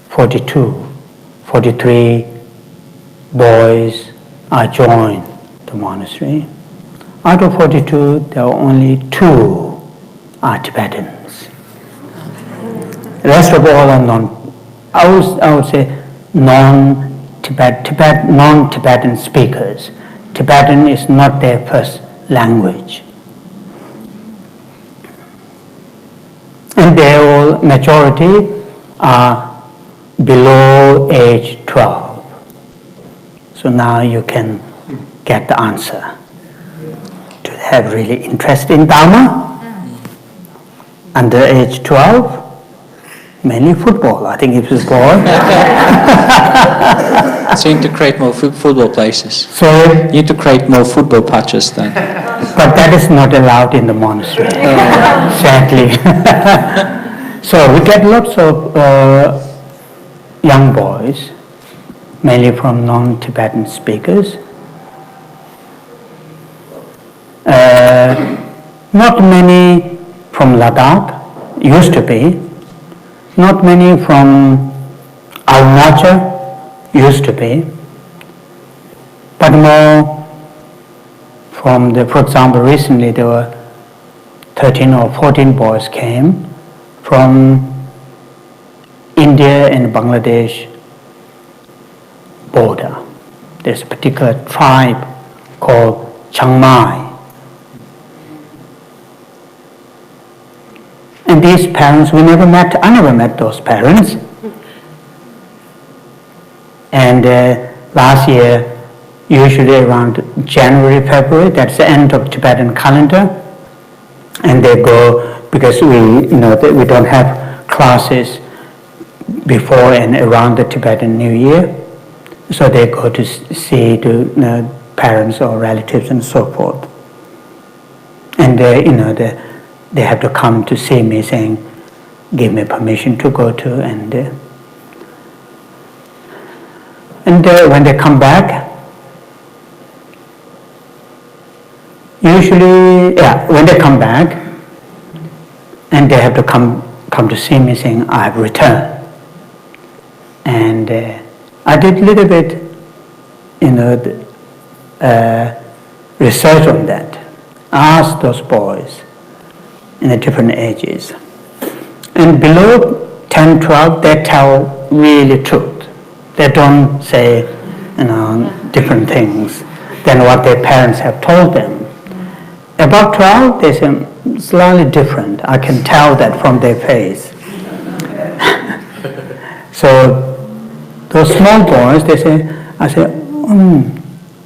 B: 43 boys are joined the monastery. Out of 42, there are only 2 are Tibetans. The rest of all are I would say non-Tibetan speakers. Tibetan is not their first language. And they all, majority are below age 12. So now you can get the answer. Do they have really interest in Dharma? Under age 12? Mainly football, I think it was born.
C: So you need to create more football places.
B: So
C: you need to create more football patches then.
B: But that is not allowed in the monastery, sadly. So we get lots of young boys, mainly from non-Tibetan speakers. Not many from Ladakh, used to be. Not many from Arunachal, used to be. But more from for example, recently there were 13 or 14 boys came from India and Bangladesh border. There's a particular tribe called Jamyang. And these parents, I never met those parents. And last year, usually around January, February, that's the end of Tibetan calendar. And they go, because we don't have classes before and around the Tibetan New Year. So they go to see the parents or relatives and so forth. And they have to come to see me saying, give me permission to go to, and when they come back, usually, when they come back, and they have to come to see me saying, I have returned. And I did a little bit, research on that. I asked those boys in the different ages. And below 10, 12, they tell really truth. They don't say, different things than what their parents have told them. Above 12, they say slightly different. I can tell that from their face. So those small boys, I say,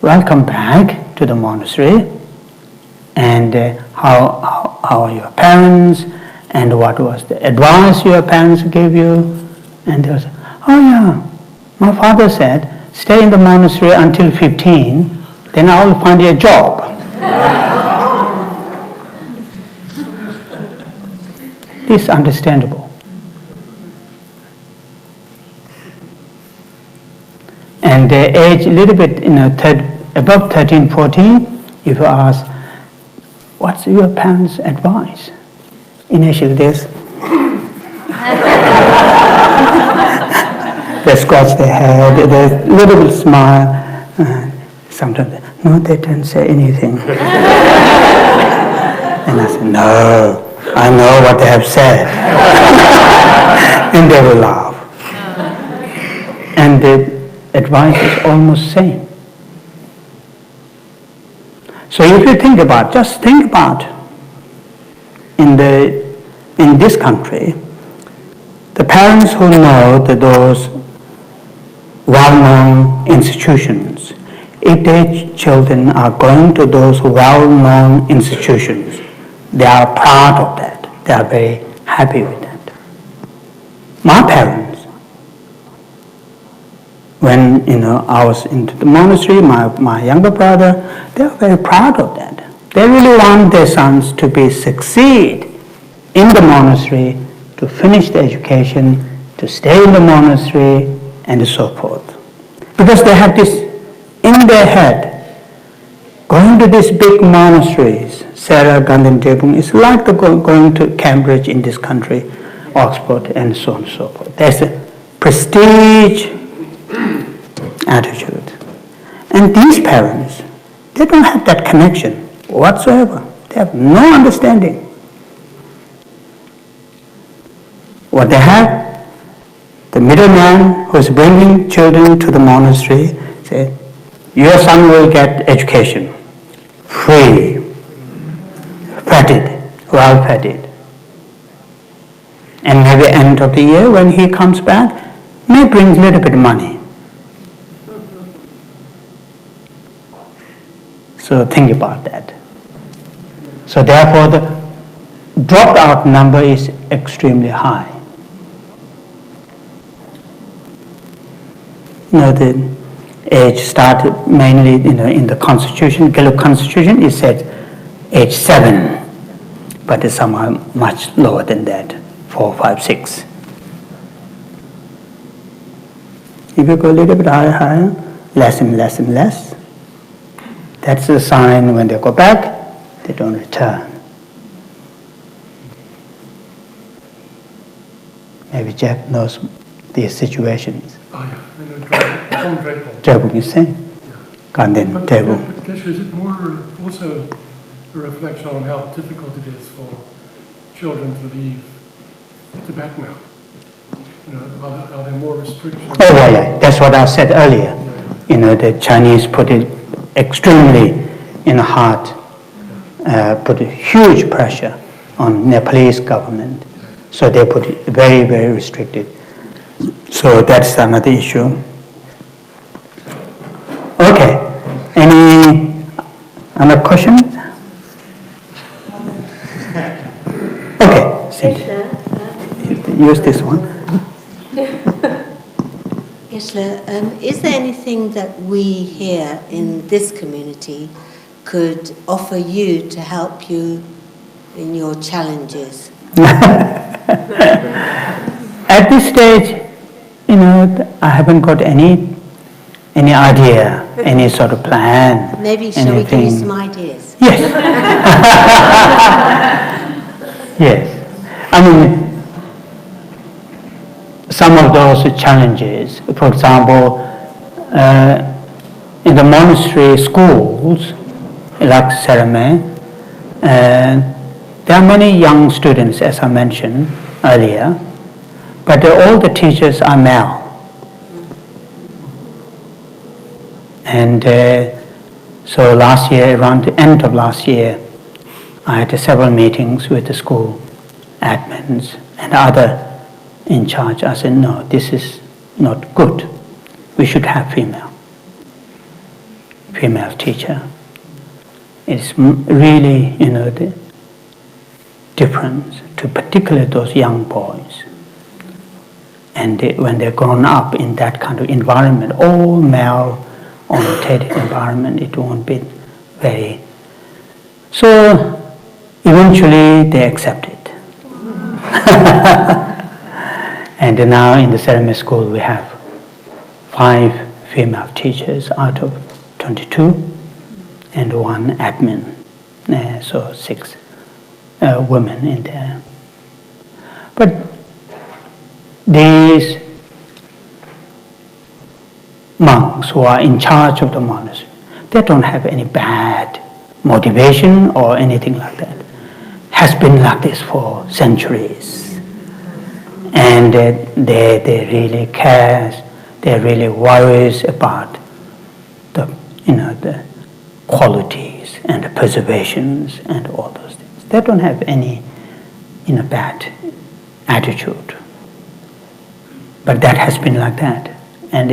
B: welcome back to the monastery. And how are your parents? And what was the advice your parents gave you? And they say, oh yeah, my father said, stay in the monastery until 15, then I will find you a job. This is understandable. And the age a little bit, above 13, 14, if you ask, what's your parents' advice? Initially, they scratch their head, they little bit smile. Sometimes, no, they don't say anything. And I said, no, I know what they have said. And they will laugh. And the advice is almost same. So if you think about, just think about, in this country, the parents who know that those well-known institutions, if their children are going to those well-known institutions, they are proud of that. They are very happy with that. My parents, when I was into the monastery, my younger brother, they were very proud of that. They really want their sons to succeed in the monastery, to finish the education, to stay in the monastery, and so forth. Because they have this in their head, going to these big monasteries, Sera, Gandhin, is like going to Cambridge in this country, Oxford, and so on and so forth. There's a prestige attitude. And these parents, they don't have that connection whatsoever. They have no understanding. What they have, the middleman who is bringing children to the monastery, say, your son will get education, free, fetted, well fetted. And maybe end of the year when he comes back, may bring a little bit of money. So think about that. So therefore the dropout number is extremely high. The age started mainly in the constitution, Gelug constitution, it said age 7, but it's somehow much lower than that, 4, 5, 6. If you go a little bit higher, less and less and less, that's a sign when they go back, they don't return. Maybe Jeff knows these situations.
D: Oh yeah, I'm dreadful.
B: Dreadful, you say? Gandhin, dreadful.
D: But Geshe, is it more also a reflection on how difficult it is for children to leave Tibet now? Are there more restrictions?
B: Oh yeah, that's what I said earlier. The Chinese put it extremely hard, put a huge pressure on Nepalese government. So they put it very, very restricted. So that's another issue. Okay, any other questions? Okay, Cynthia. Use this one.
E: Geshe, is there anything that we here in this community could offer you to help you in your challenges?
B: At this stage, I haven't got any idea, any sort of plan.
E: Maybe shall we give you some ideas?
B: Yes. Yes. I mean, some of those challenges, for example, in the monastery schools, like Sera Mey, there are many young students, as I mentioned earlier, but all the teachers are male. And so last year, around the end of last year, I had several meetings with the school admins and other in charge. I said, no, this is not good. We should have female teacher. It's really, the difference to particularly those young boys. And when they're grown up in that kind of environment, all male-oriented environment, it won't be very... So eventually they accept it. And now in the Serme school we have 5 female teachers out of 22, and 1 admin. So 6 women in there. But these monks who are in charge of the monastery, they don't have any bad motivation or anything like that. Has been like this for centuries. And they really care, they really worries about the qualities and the preservations and all those things. They don't have any bad attitude. But that has been like that. And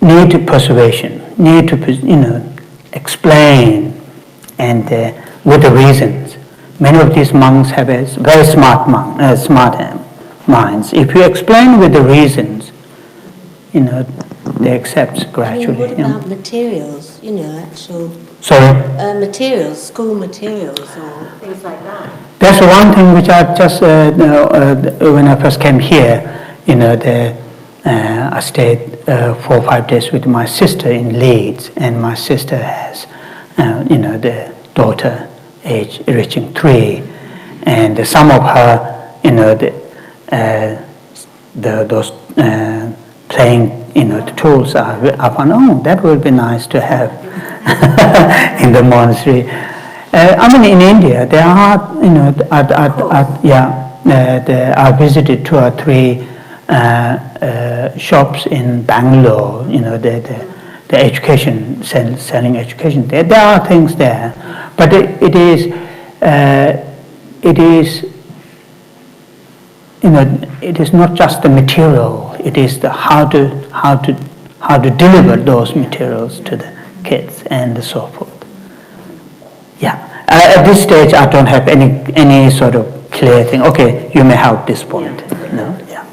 B: need to preservation, need to explain, and with the reasons. Many of these monks have a very smart minds. If you explain with the reasons, they accept gradually.
E: What about materials? Actual.
B: Sorry.
E: Materials, school materials, or things like that.
B: That's one thing which I just when I first came here, I stayed 4 or 5 days with my sister in Leeds, and my sister has, the daughter age reaching 3, and some of her, those playing, the tools are up and on. That would be nice to have in the monastery. In India, there are, I visited 2 or 3 shops in Bangalore, the education, selling education there. There are things there, but it is, it is not just the material. It is the how to deliver those materials to the kids and so forth. Yeah. At this stage, I don't have any sort of clear thing. Okay, you may have this point. No. Yeah.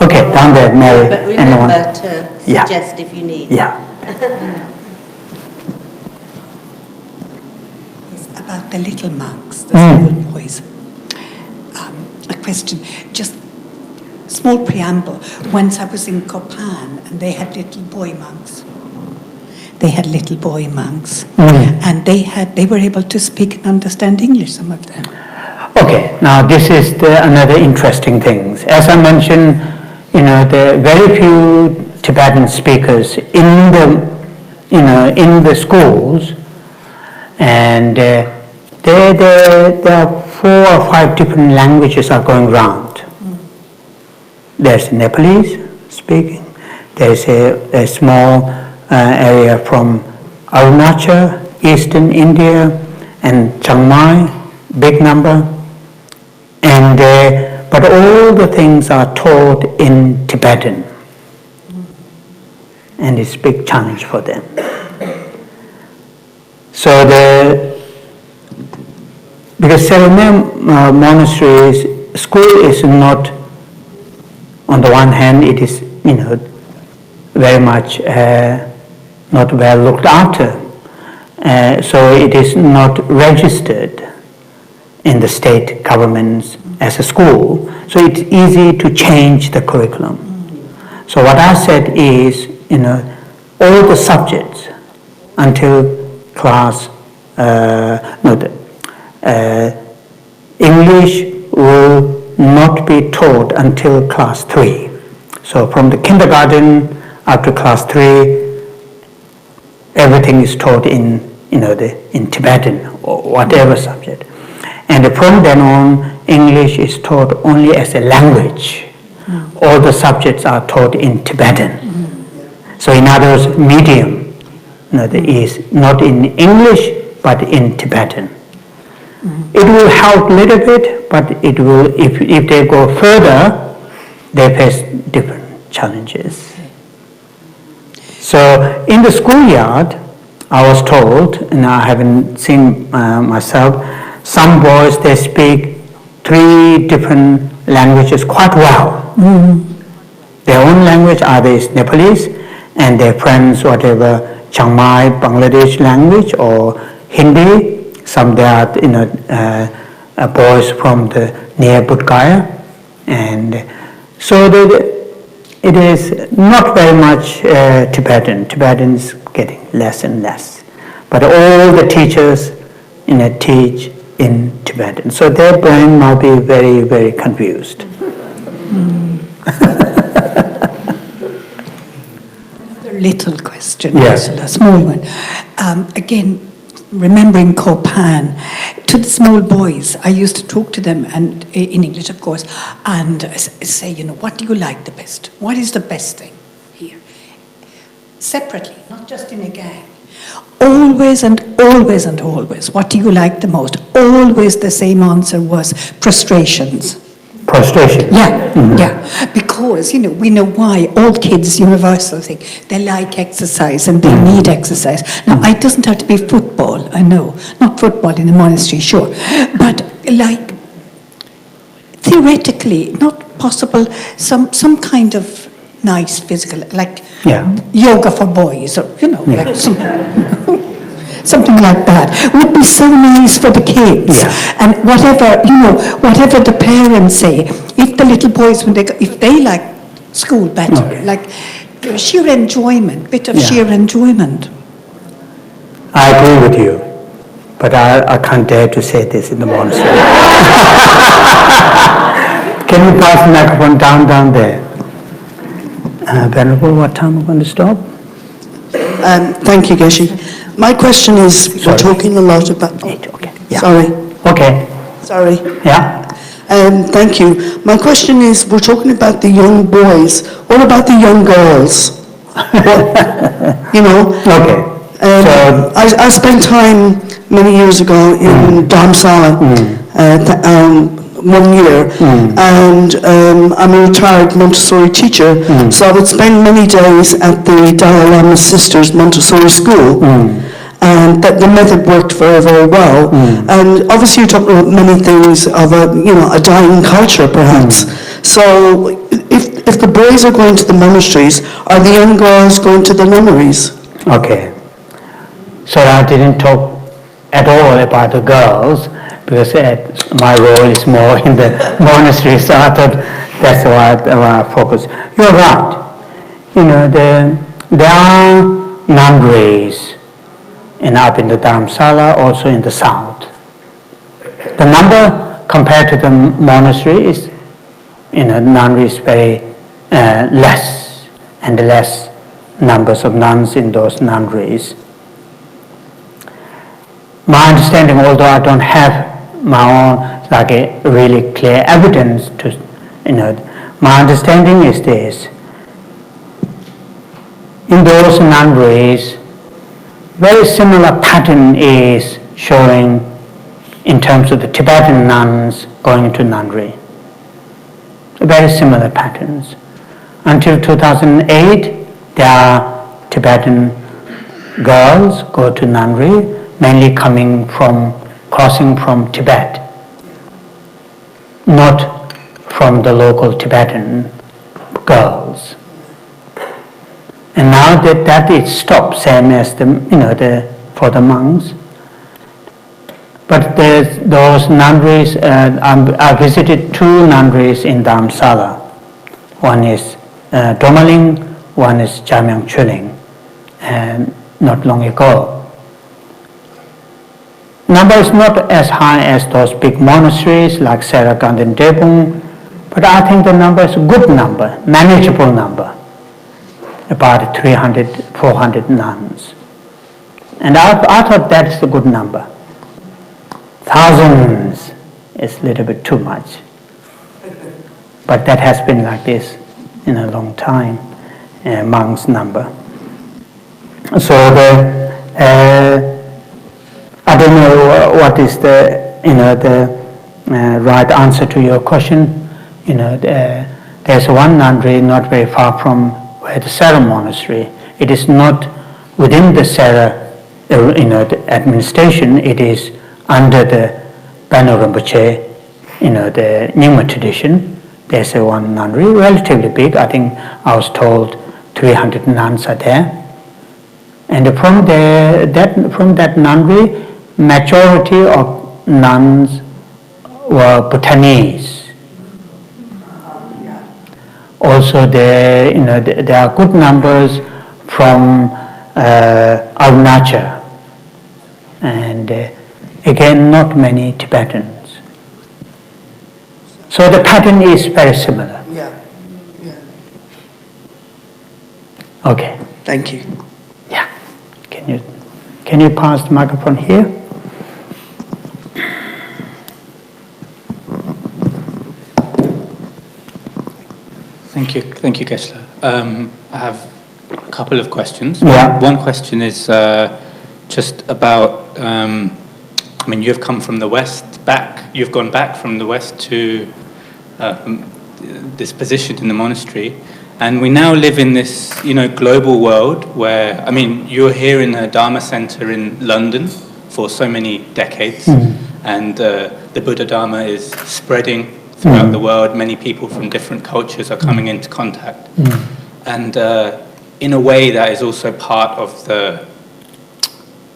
B: Okay, down there, Mary.
E: But remember to suggest if you need.
B: Yeah.
F: It's about the little monks, the small boys. A question, just small preamble. Once I was in Kopan, and they had little boy monks. And they were able to speak and understand English, some of them.
B: Okay, now this is another interesting thing. As I mentioned, there are very few Tibetan speakers in the schools, and there are 4 or 5 different languages are going around. There's Nepalese speaking. There's a small area from Arunachal, eastern India, and Chiang Mai, big number. And but all the things are taught in Tibetan, and it's a big challenge for them. So because Sera Mey monastery's school is not, on the one hand, it is very much not well looked after, so it is not registered in the state governments as a school, so it's easy to change the curriculum. So what I said is, all the subjects until class, English will not be taught until class 3. So from the kindergarten up to class 3, everything is taught in Tibetan or whatever subject. And from then on, English is taught only as a language. All the subjects are taught in Tibetan. So in other words, medium is not in English but in Tibetan. It will help a little bit, but it will, if they go further, they face different challenges. So in the schoolyard, I was told, and I haven't seen myself, some boys, they speak 3 different languages quite well. Their own language either is Nepalese, and their friends, whatever, Chiang Mai, Bangladesh language, or Hindi. Some they are, boys from the near Budgaya, and so it is not very much Tibetan. Tibetans getting less and less, but all the teachers teach in Tibetan, so their brain might be very, very confused.
F: Another little question,
B: Yes.
F: a small one. Again, remembering Kopan, to the small boys, I used to talk to them, and in English, of course, and say, what do you like the best? What is the best thing here? Separately, not just in a gang. Always and always and always, what do you like the most? Always the same answer was prostrations.
B: Prostration.
F: Yeah, yeah. Because, we know why. All kids, universal thing. They like exercise and they need exercise. Now, it doesn't have to be football, I know. Not football in a monastery, sure. But, like, theoretically, not possible, some kind of nice physical, like yoga for boys, or, like something like that would be so nice for the kids.
B: Yeah.
F: And whatever the parents say, if the little boys, if they like school better, like sheer enjoyment, bit of sheer enjoyment.
B: I agree with you, but I can't dare to say this in the monastery. Can you pass the microphone down there? Venerable, what time are we going to stop?
G: Thank you, Geshe. My question is, we're talking a lot about...
B: Okay. Yeah.
G: Sorry.
B: Okay.
G: Sorry.
B: Yeah.
G: Thank you. My question is, we're talking about the young boys. What about the young girls?
B: Okay.
G: I spent time many years ago in Dharamsala, 1 year, and I'm a retired Montessori teacher, so I would spend many days at the Dalai Lama Sisters Montessori School, and that the method worked very, very well. And obviously you're talking about many things of a dying culture, perhaps. So if the boys are going to the monasteries, are the young girls going to the nunneries?
B: Okay. So I didn't talk at all about the girls, because my role is more in the monastery, so I thought that's why I focus. You're right. There are nunneries up in the Dharamsala, also in the south. The number compared to the monastery is, nunnery is very less, and less numbers of nuns in those nunneries. My understanding, although I don't have my own a really clear evidence to, my understanding is this: in those nunneries, very similar pattern is showing in terms of the Tibetan nuns going to nunnery. Very similar patterns. Until 2008, there are Tibetan girls go to nunnery, mainly crossing from Tibet, not from the local Tibetan girls. And now that it stopped, same as for the monks. But there's those nunneries. I visited 2 nunneries in Dharamsala. One is Domaling, one is Jamyang not long ago. Number is not as high as those big monasteries like Sera Mey and Debung, but I think the number is a good number, manageable number, about 300, 400 nuns. And I thought that's a good number. Thousands is a little bit too much. But that has been like this in a long time, monks' number. So I don't know what is the right answer to your question. There's one nunnery not very far from where the Sera monastery. It is not within the Sera, the administration. It is under the Rinpoche, the Nyingma tradition. There's one nunnery, relatively big. I think I was told 300 nuns are there. And from that nunnery, majority of nuns were Bhutanese. Also, there are good numbers from Arunachal, and again, not many Tibetans. So the pattern is very similar.
G: Yeah. Yeah.
B: Okay.
G: Thank you.
B: Yeah. Can you pass the microphone here?
H: Thank you, Geshe. I have a couple of questions.
B: Yeah.
H: One question is just about. I mean, you've come from the West back. You've gone back from the West to this position in the monastery, and we now live in this, global world where, I mean, you're here in the Dharma Center in London for so many decades, and the Buddha Dharma is spreading throughout the world. Many people from different cultures are coming into contact, and in a way that is also part of the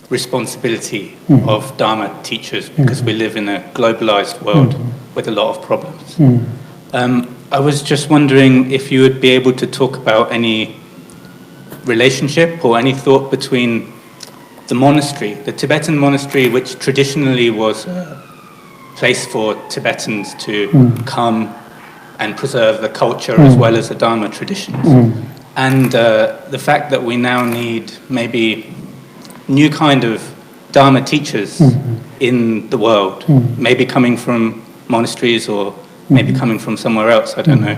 H: responsibility of Dharma teachers, because we live in a globalized world with a lot of problems. I was just wondering if you would be able to talk about any relationship or any thought between the monastery, the Tibetan monastery, which traditionally was a place for Tibetans to come and preserve the culture as well as the Dharma traditions, and the fact that we now need maybe new kind of Dharma teachers in the world, maybe coming from monasteries or maybe coming from somewhere else, I don't know,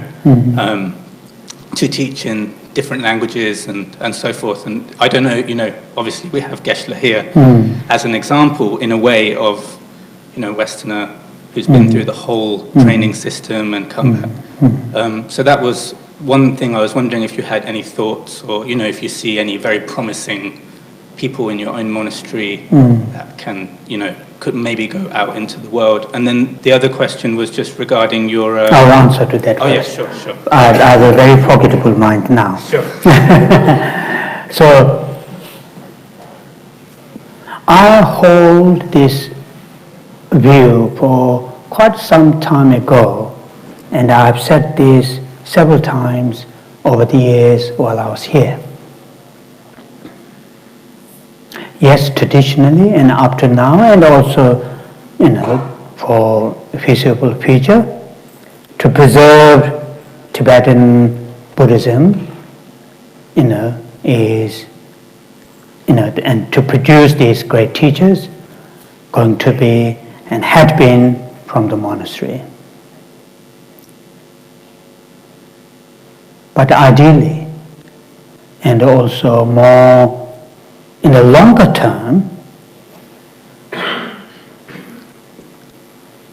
H: to teach in different languages and so forth. And I don't know, obviously we have Geshe here as an example in a way of, Westerner who's been through the whole training system and come back. So that was one thing I was wondering if you had any thoughts, or, if you see any very promising people in your own monastery that can, could maybe go out into the world. And then the other question was just regarding your...
B: I'll answer to that.
H: Oh, yes, sure.
B: I have a very forgettable mind now.
H: Sure.
B: So, I hold this view for quite some time ago, and I've said this several times over the years while I was here. Yes, traditionally and up to now, and also, for feasible future, to preserve Tibetan Buddhism, is, and to produce these great teachers, going to be and had been from the monastery. But ideally, and also more in the longer term,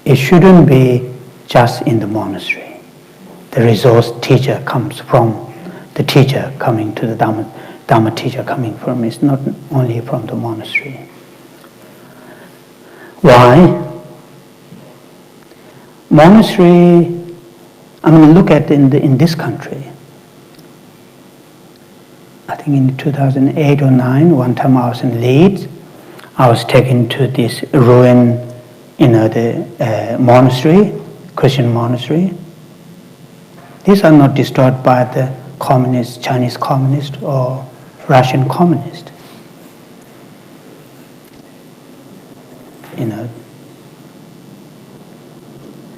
B: it shouldn't be just in the monastery. The resource teacher comes from the teacher coming to the Dharma teacher coming from, is not only from the monastery. Why? Monastery, look at in this country. I think in 2008 or 9, one time I was in Leeds. I was taken to this ruin, the monastery, Christian monastery. These are not destroyed by the communist, Chinese communist or Russian communist.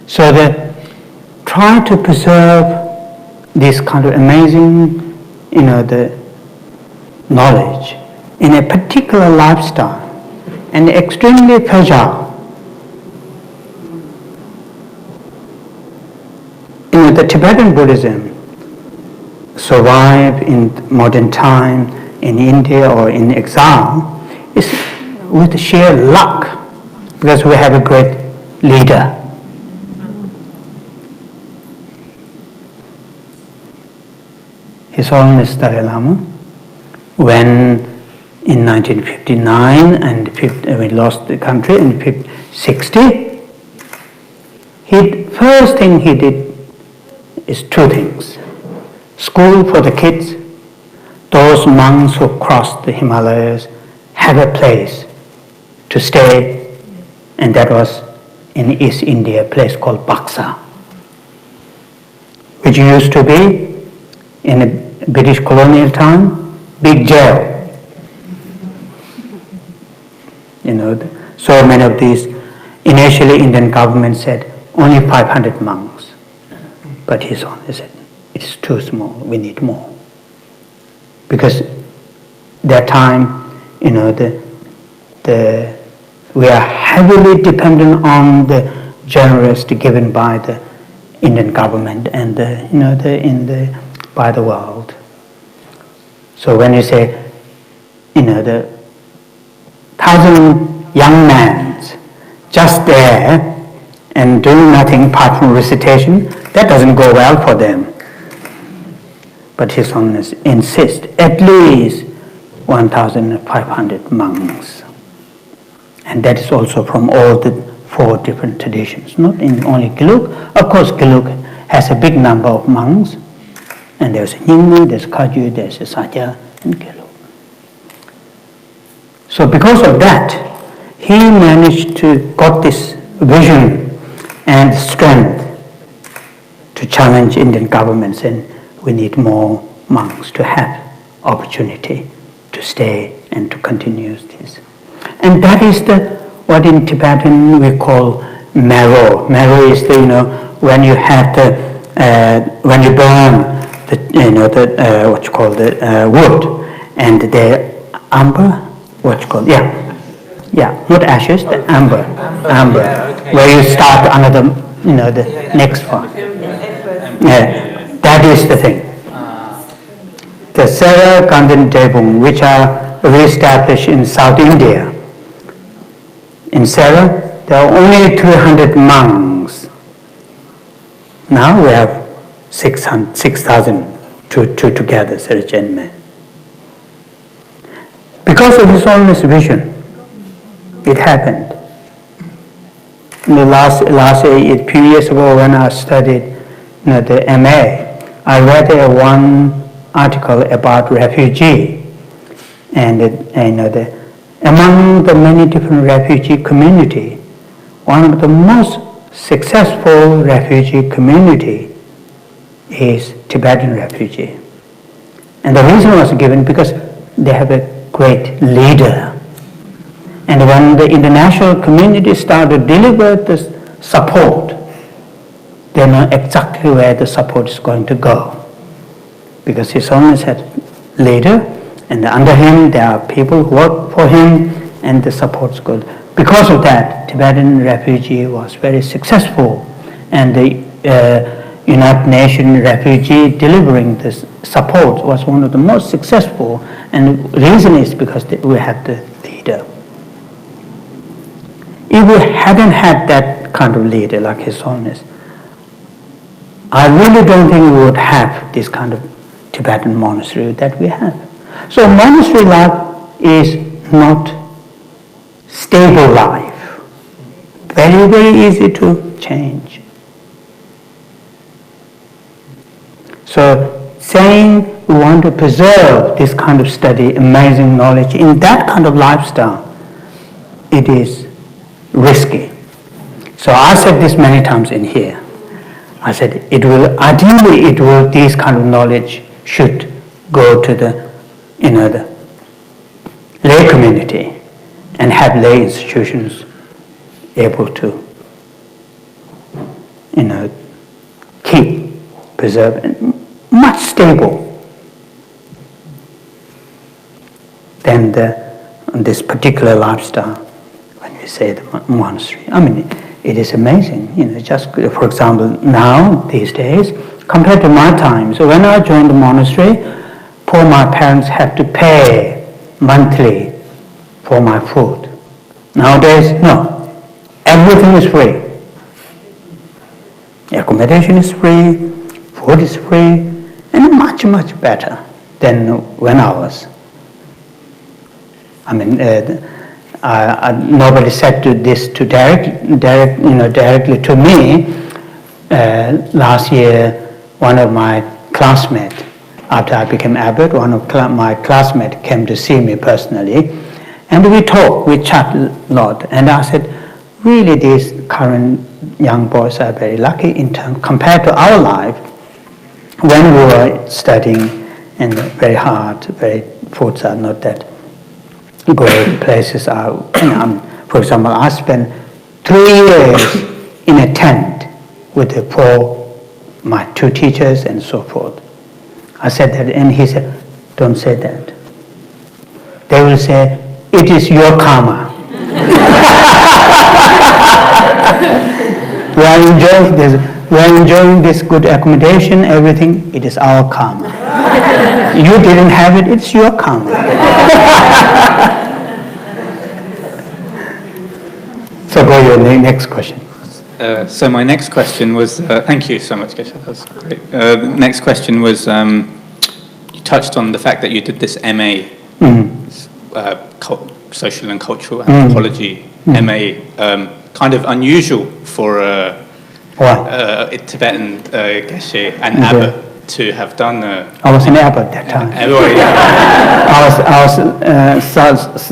B: So they try to preserve this kind of amazing, the knowledge in a particular lifestyle and extremely fragile. The Tibetan Buddhism survive in modern time in India or in exile is with sheer luck, because we have a great leader. His Holiness Dalai Lama, when in 1959 and we lost the country in 1960, first thing he did is two things. School for the kids, those monks who crossed the Himalayas have a place to stay, and that was in East India, a place called Baksa, which used to be, in a British colonial time, big jail. So many of these, initially Indian government said only 500 monks. But his owner said, it's too small, we need more. Because that time, we are heavily dependent on the generosity given by the Indian government and by the world. So when you say, the 1,000 young men just there and doing nothing apart from recitation, that doesn't go well for them. But His Holiness insists at least 1,500 monks. And that is also from all the 4 different traditions, not in only Gelug. Of course, Gelug has a big number of monks, and there's Nyingma, there's Kagyu, there's Satya, and Gelug. So because of that, he managed to got this vision and strength to challenge Indian government, saying we need more monks to have opportunity to stay and to continue this. And that is what in Tibetan we call marrow. Marrow is when you have when you burn wood and the amber, not ashes, the amber, where you start another, the next one. That is the thing. The Sera Mey, which are re-established in South India. In Sera, there are only 200 monks. Now we have 6,000 together, Sera Mey. Because of His Holiness vision, it happened. In the last few years ago, when I studied the MA, I read one article about refugee, and among the many different refugee community, one of the most successful refugee community is Tibetan refugee. And the reason was given because they have a great leader. And when the international community started to deliver the support, they know exactly where the support is going to go. Because His Holiness had leader, and under him there are people who work for him, and the support is good. Because of that, Tibetan refugee was very successful, and the United Nations refugee delivering this support was one of the most successful, and the reason is because we have the leader. If we hadn't had that kind of leader like His Holiness, I really don't think we would have this kind of Tibetan monastery that we have. So monastery life is not stable life. Very, very easy to change. So saying we want to preserve this kind of study, amazing knowledge, in that kind of lifestyle, it is risky. So I said this many times in here. I said ideally this kind of knowledge should go to the lay community and have lay institutions able to keep, preserve, and much stable than this particular lifestyle when we say the monastery. I mean, it is amazing, just for example, now, these days, compared to my time. So when I joined the monastery, my parents had to pay monthly for my food. Nowadays, no. Everything is free. Accommodation is free, food is free, and much, much better than when I was. I mean, nobody said this directly to me. Last year, one of my classmates, after I became abbot, one of my classmates came to see me personally, and we talked, we chatted a lot, and I said, really these current young boys are very lucky in terms compared to our life when we were studying and very hard, foods are not that great, places are, for example, I spent 3 years in a tent with my 2 teachers and so forth. I said that, and he said, don't say that. They will say, it is your karma. We are enjoying this good accommodation, everything, it is our karma. You didn't have it, it's your karma. So go your next question.
H: So my next question was, thank you so much, Geshe, that was great. The next question was, you touched on the fact that you did this MA, Social and Cultural Anthropology, MA, kind of unusual for a Tibetan Geshe and abbot to have done.
B: I was an abbot at that time. I was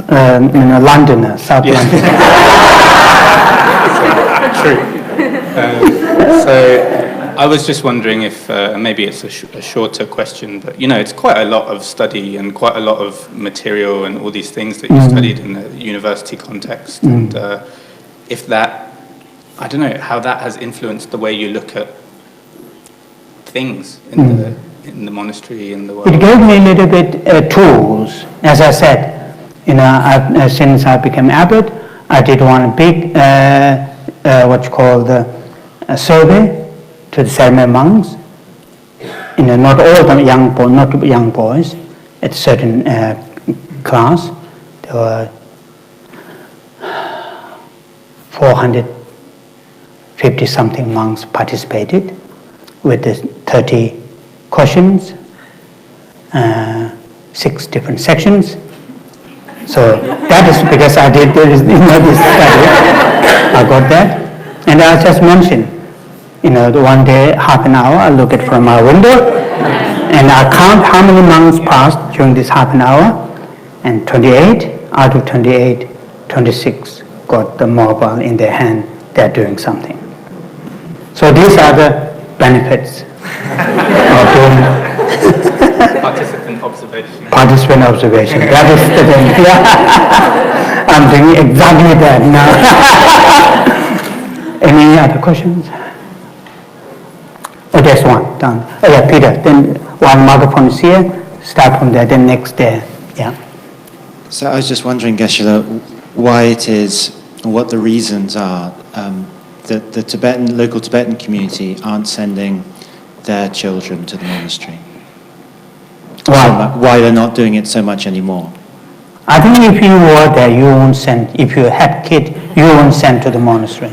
B: Londoner, South London.
H: True. So I was just wondering if maybe it's a shorter question, but it's quite a lot of study and quite a lot of material and all these things that you studied in the university context, and if that, I don't know how that has influenced the way you look at things in the monastery, in the world.
B: It gave me a little bit tools, as I said. Since I became abbot, I did one big what's called survey to the Serme monks. Not all the young boys, at certain class. There were 450 something monks participated with the 30 questions, 6 different sections. So that is because I did this study. I got that. And I just mentioned, the one day, half an hour, I look at from my window, and I count how many monks passed during this half an hour, and 28 out of 28, 26 got the mobile in their hand, they're doing something. So these are the benefits of doing
H: Participant observation.
B: Participant observation, that is the thing. Yeah. I'm doing exactly that now. Any other questions? Oh, there's one, done. Oh yeah, Peter, then one microphone is here, start from there, then next there, yeah.
I: So I was just wondering, Geshe, why it is, what the reasons are that the local Tibetan community aren't sending their children to the monastery. Why they're not doing it so much anymore?
B: I think if you were there, you won't send, if you had kid, you won't send to the monastery.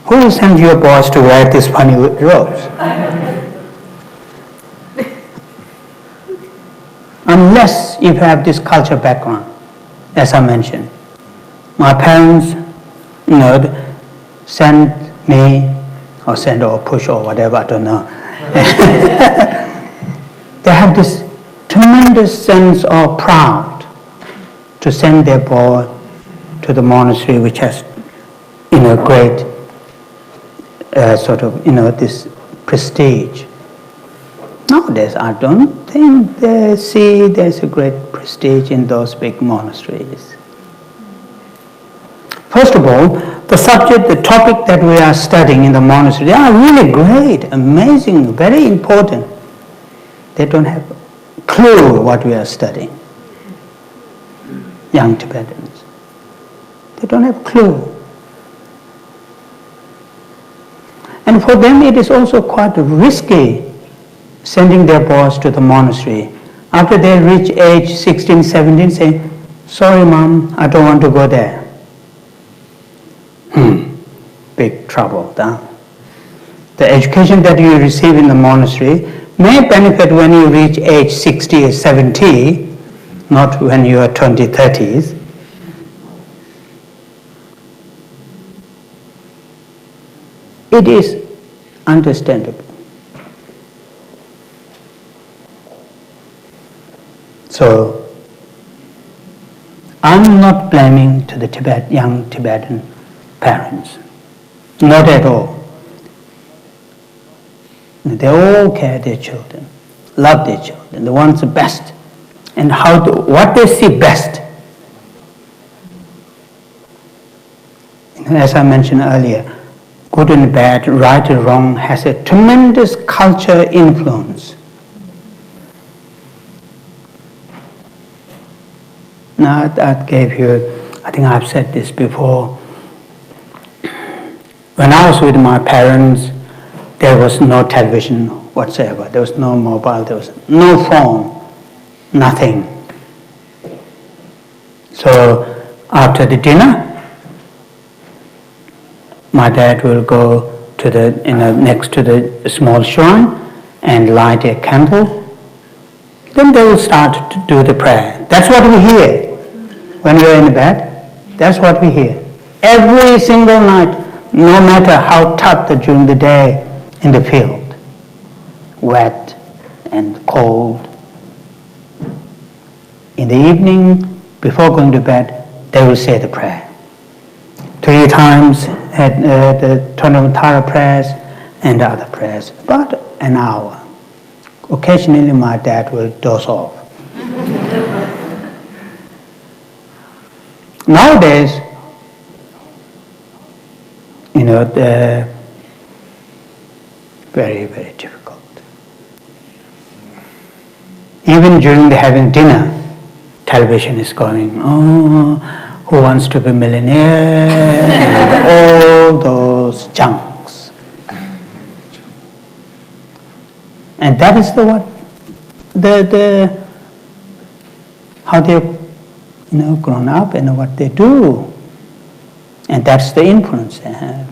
B: Who will send your boys to wear these funny robes? Unless you have this culture background, as I mentioned. My parents, sent me, or send or push or whatever, I don't know. They have this tremendous sense of pride to send their boy to the monastery, which has, great this prestige. Nowadays, I don't think they see there's a great prestige in those big monasteries. First of all, the topic that we are studying in the monastery, they are really great, amazing, very important. They don't have a clue what we are studying. Young Tibetans. They don't have a clue. And for them it is also quite risky sending their boys to the monastery. After they reach age 16, 17, say, sorry mom, I don't want to go there. Big trouble. The education that you receive in the monastery may benefit when you reach age 60 or 70, not when you are 20, 30s. It is understandable. So I'm not blaming to the young Tibetan parents, not at all. They all care their children, love their children, they want the best, and what they see best. As I mentioned earlier, good and bad, right and wrong has a tremendous culture influence. Now, I gave you, I think I've said this before. When I was with my parents, there was no television whatsoever. There was no mobile, there was no phone, nothing. So after the dinner, my dad will go to next to the small shrine and light a candle. Then they will start to do the prayer. That's what we hear when we're in bed. That's what we hear. Every single night, no matter how tough during the day in the field, wet and cold. In the evening, before going to bed, they will say the prayer. 3 times at the Tara prayers and other prayers, about an hour. Occasionally my dad will doze off. Nowadays, they're very, very difficult. Even during having dinner, television is going, who wants to be millionaire, and all those junks. And that is how they've grown up and what they do. And that's the influence they have.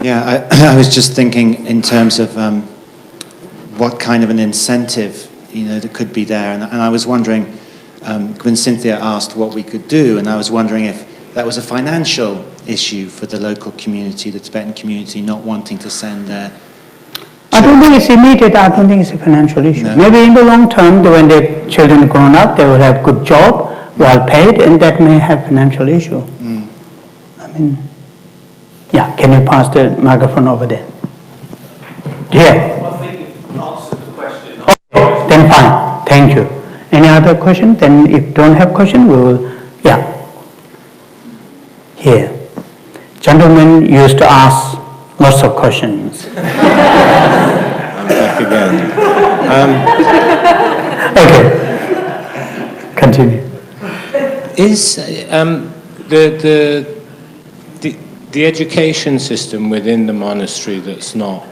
I: Yeah, I was just thinking in terms of what kind of an incentive that could be there, and I was wondering when Cynthia asked what we could do, and I was wondering if that was a financial issue for the local community, the Tibetan community, not wanting to send their
B: I don't think it's immediate. I don't think it's a financial issue. No. Maybe in the long term, when their children grown up, they will have good job, well paid, and that may have financial issue. Yeah, can you pass the microphone over there? Yeah.
J: I think you've answered the question.
B: Okay, then fine. Thank you. Any other question? Then if don't have question, we will, Here. Gentlemen used to ask lots of questions.
K: I'm back again.
B: Okay. Continue.
K: Is the education system within the monastery that's not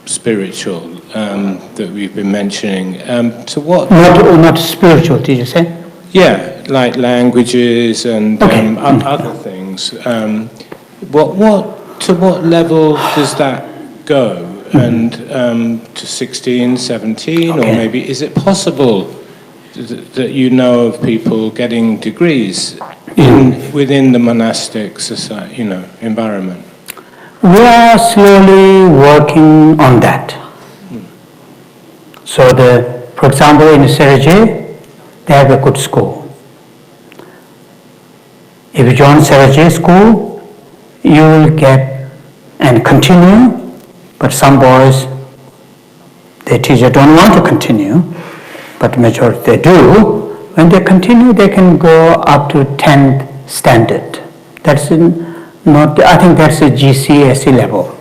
K: spiritual that we've been mentioning? So what?
B: Not spiritual, did you say?
K: Yeah, like languages and other things. To what level does that go? And to 16, 17, or maybe is it possible that you know of people getting degrees within the monastic society, environment?
B: We are slowly working on that. So for example, in Sera Mey, they have a good school. If you join Sera Mey school, you will get and continue, but some boys, their teacher don't want to continue, but majority they do. When they continue, they can go up to 10th standard. That's I think that's a GCSE level.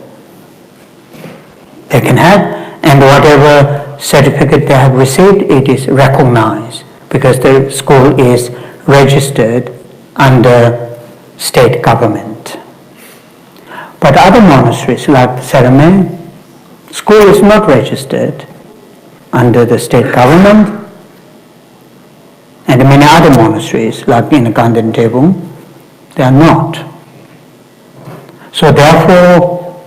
B: They can have, and whatever certificate they have received, it is recognized because the school is registered under state government. But other monasteries like Sera Mey, school is not registered under the state government, and many other monasteries like in Khenrinpoche, they are not. So therefore,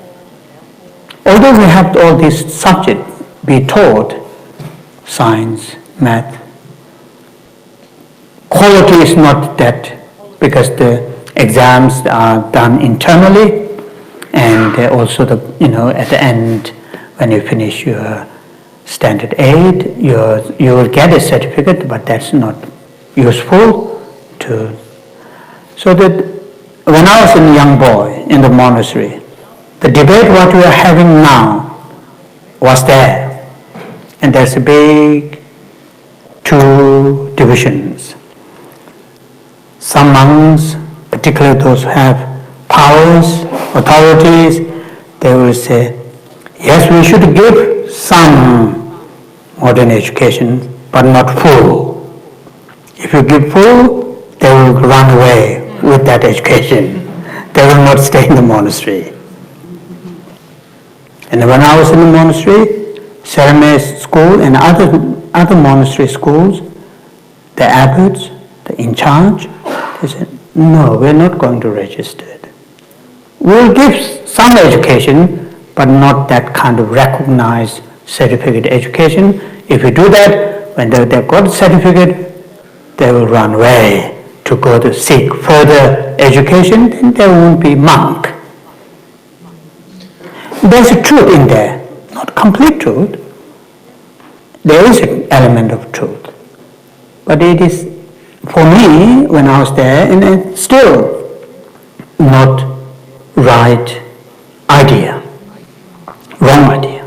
B: although we have all these subjects be taught, science, math, quality is not that because the exams are done internally, and also at the end when you finish your standard 8, you will get a certificate, but that's not useful to. So that when I was a young boy in the monastery, the debate what we are having now was there. And there's a big two divisions. Some monks, particularly those who have powers, authorities, they will say, yes, we should give some modern education, but not full. If you give full, they will run away with that education. They will not stay in the monastery. And when I was in the monastery, Sera Mey school and other monastery schools, the abbots, the in charge, they said, no, we're not going to register it. We'll give some education, but not that kind of recognized certificate education. If you do that, when they've got a certificate, they will run away to go to seek further education, then they won't be monk. There's a truth in there, not complete truth. There is an element of truth. But it is, for me, when I was there, and it's still not right idea, wrong idea.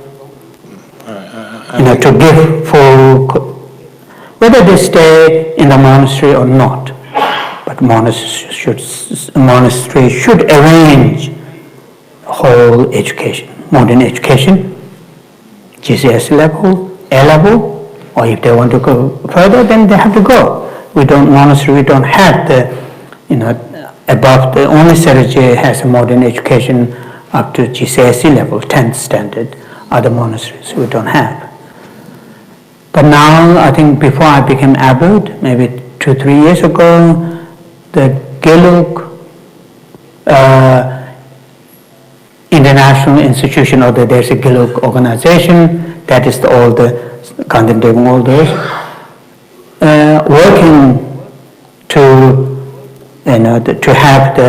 B: To give full, whether they stay in the monastery or not, but monastery should arrange whole education, modern education, GCSE level, A level, or if they want to go further, then they have to go. Monastery, we don't have the, above the, only Serge has a modern education up to GCSE level, 10th standard. Other monasteries we don't have. But now, I think before I became abbot, maybe 2-3 years ago, the Gelug International Institution, or there's a Gelug organization, that is all the contemplating all those, working to have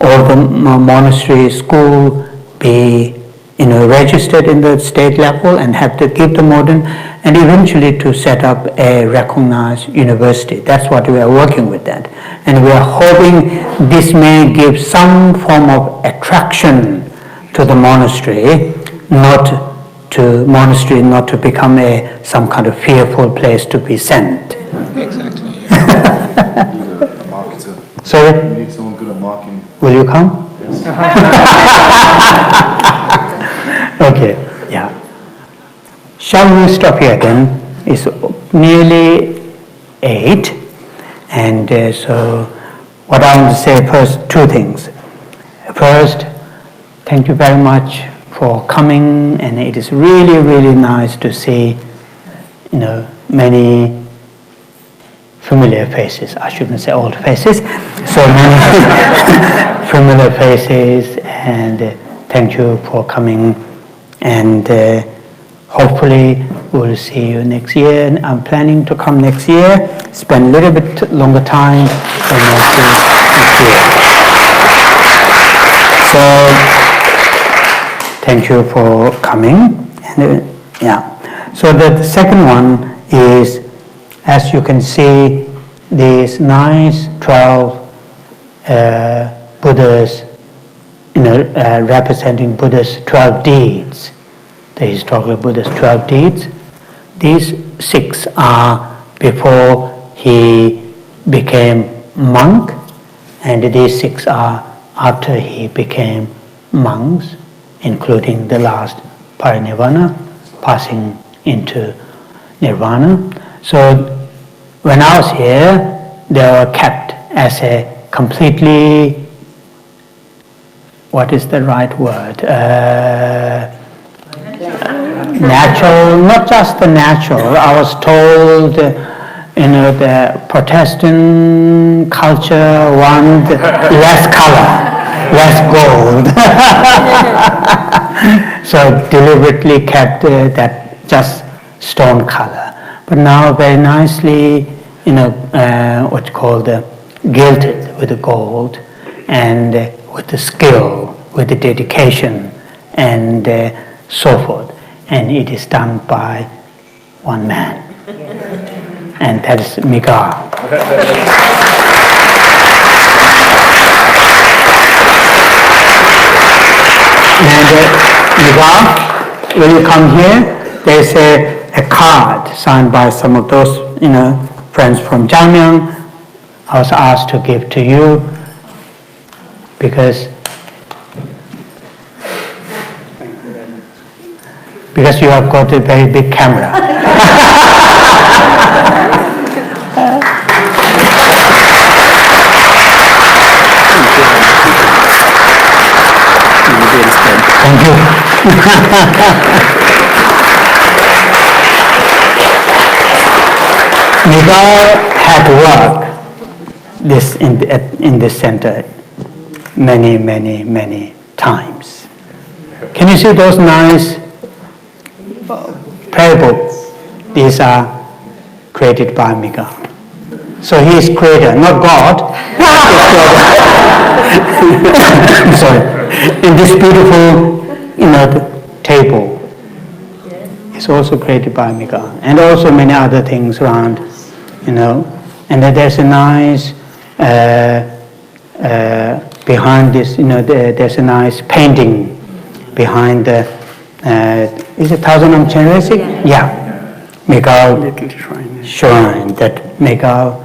B: all the monastery school be registered in the state level and have to give the modern, and eventually to set up a recognized university. That's what we are working with that. And we are hoping this may give some form of attraction to the monastery, not to become some kind of fearful place to be sent.
K: Exactly.
J: You need a marketer.
B: Sorry?
J: You need someone good at marketing.
B: Will you come?
J: Yes.
B: Okay, yeah. Shall we stop here then? It's nearly 8, and so what I want to say first, 2 things. First, thank you very much for coming, and it is really, really nice to see, many familiar faces. I shouldn't say old faces. So many familiar faces, and thank you for coming. And hopefully we'll see you next year. And I'm planning to come next year, spend a little bit longer time than next year. So thank you for coming. And so the second one is, as you can see, these nice 12 Buddhas, representing Buddha's 12 deeds, the historical Buddha's 12 deeds. These 6 are before he became monk, and these 6 are after he became monks, including the last parinirvana, passing into nirvana. So when I was here, they were kept as a completely, what is the right word? Natural, not just the natural. I was told, the Protestant culture want less color, less gold. So deliberately kept that just stone color. But now very nicely, what's called gilded with the gold, and with the skill, with the dedication, and so forth. And it is done by one man, and that is Miga. And Miga, when you come here, there's a card signed by some of those, friends from Jamyang. I was asked to give to you because you have got a very big camera. Thank you. Miga had worked in this center many times. Can you see those nice prayer books? These are created by Miga. So he is creator, not God. I'm sorry. In this beautiful, table, it's also created by Miga, and also many other things around, And then there's a nice behind this, there's a nice painting behind the. Is it Thousand of Chenrezig? Yeah. Miga little shrine that Miga.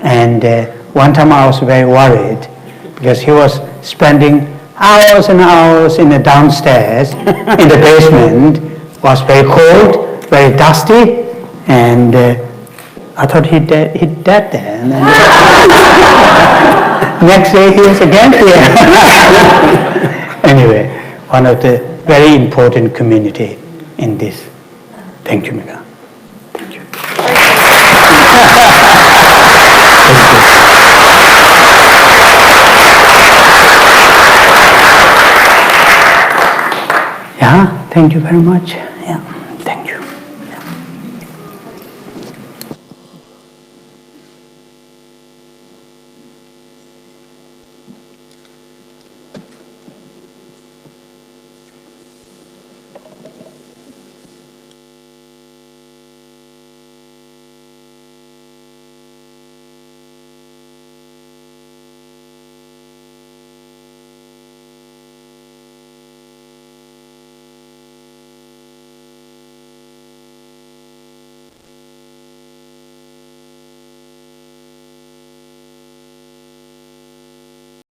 B: And one time I was very worried because he was spending hours and hours in the downstairs in the basement. It was very cold, very dusty, and I thought he'd dead there. And then next day he was again here. Anyway, one of the very important community in this. Thank you, Miga. Thank you. Yeah, thank you very much.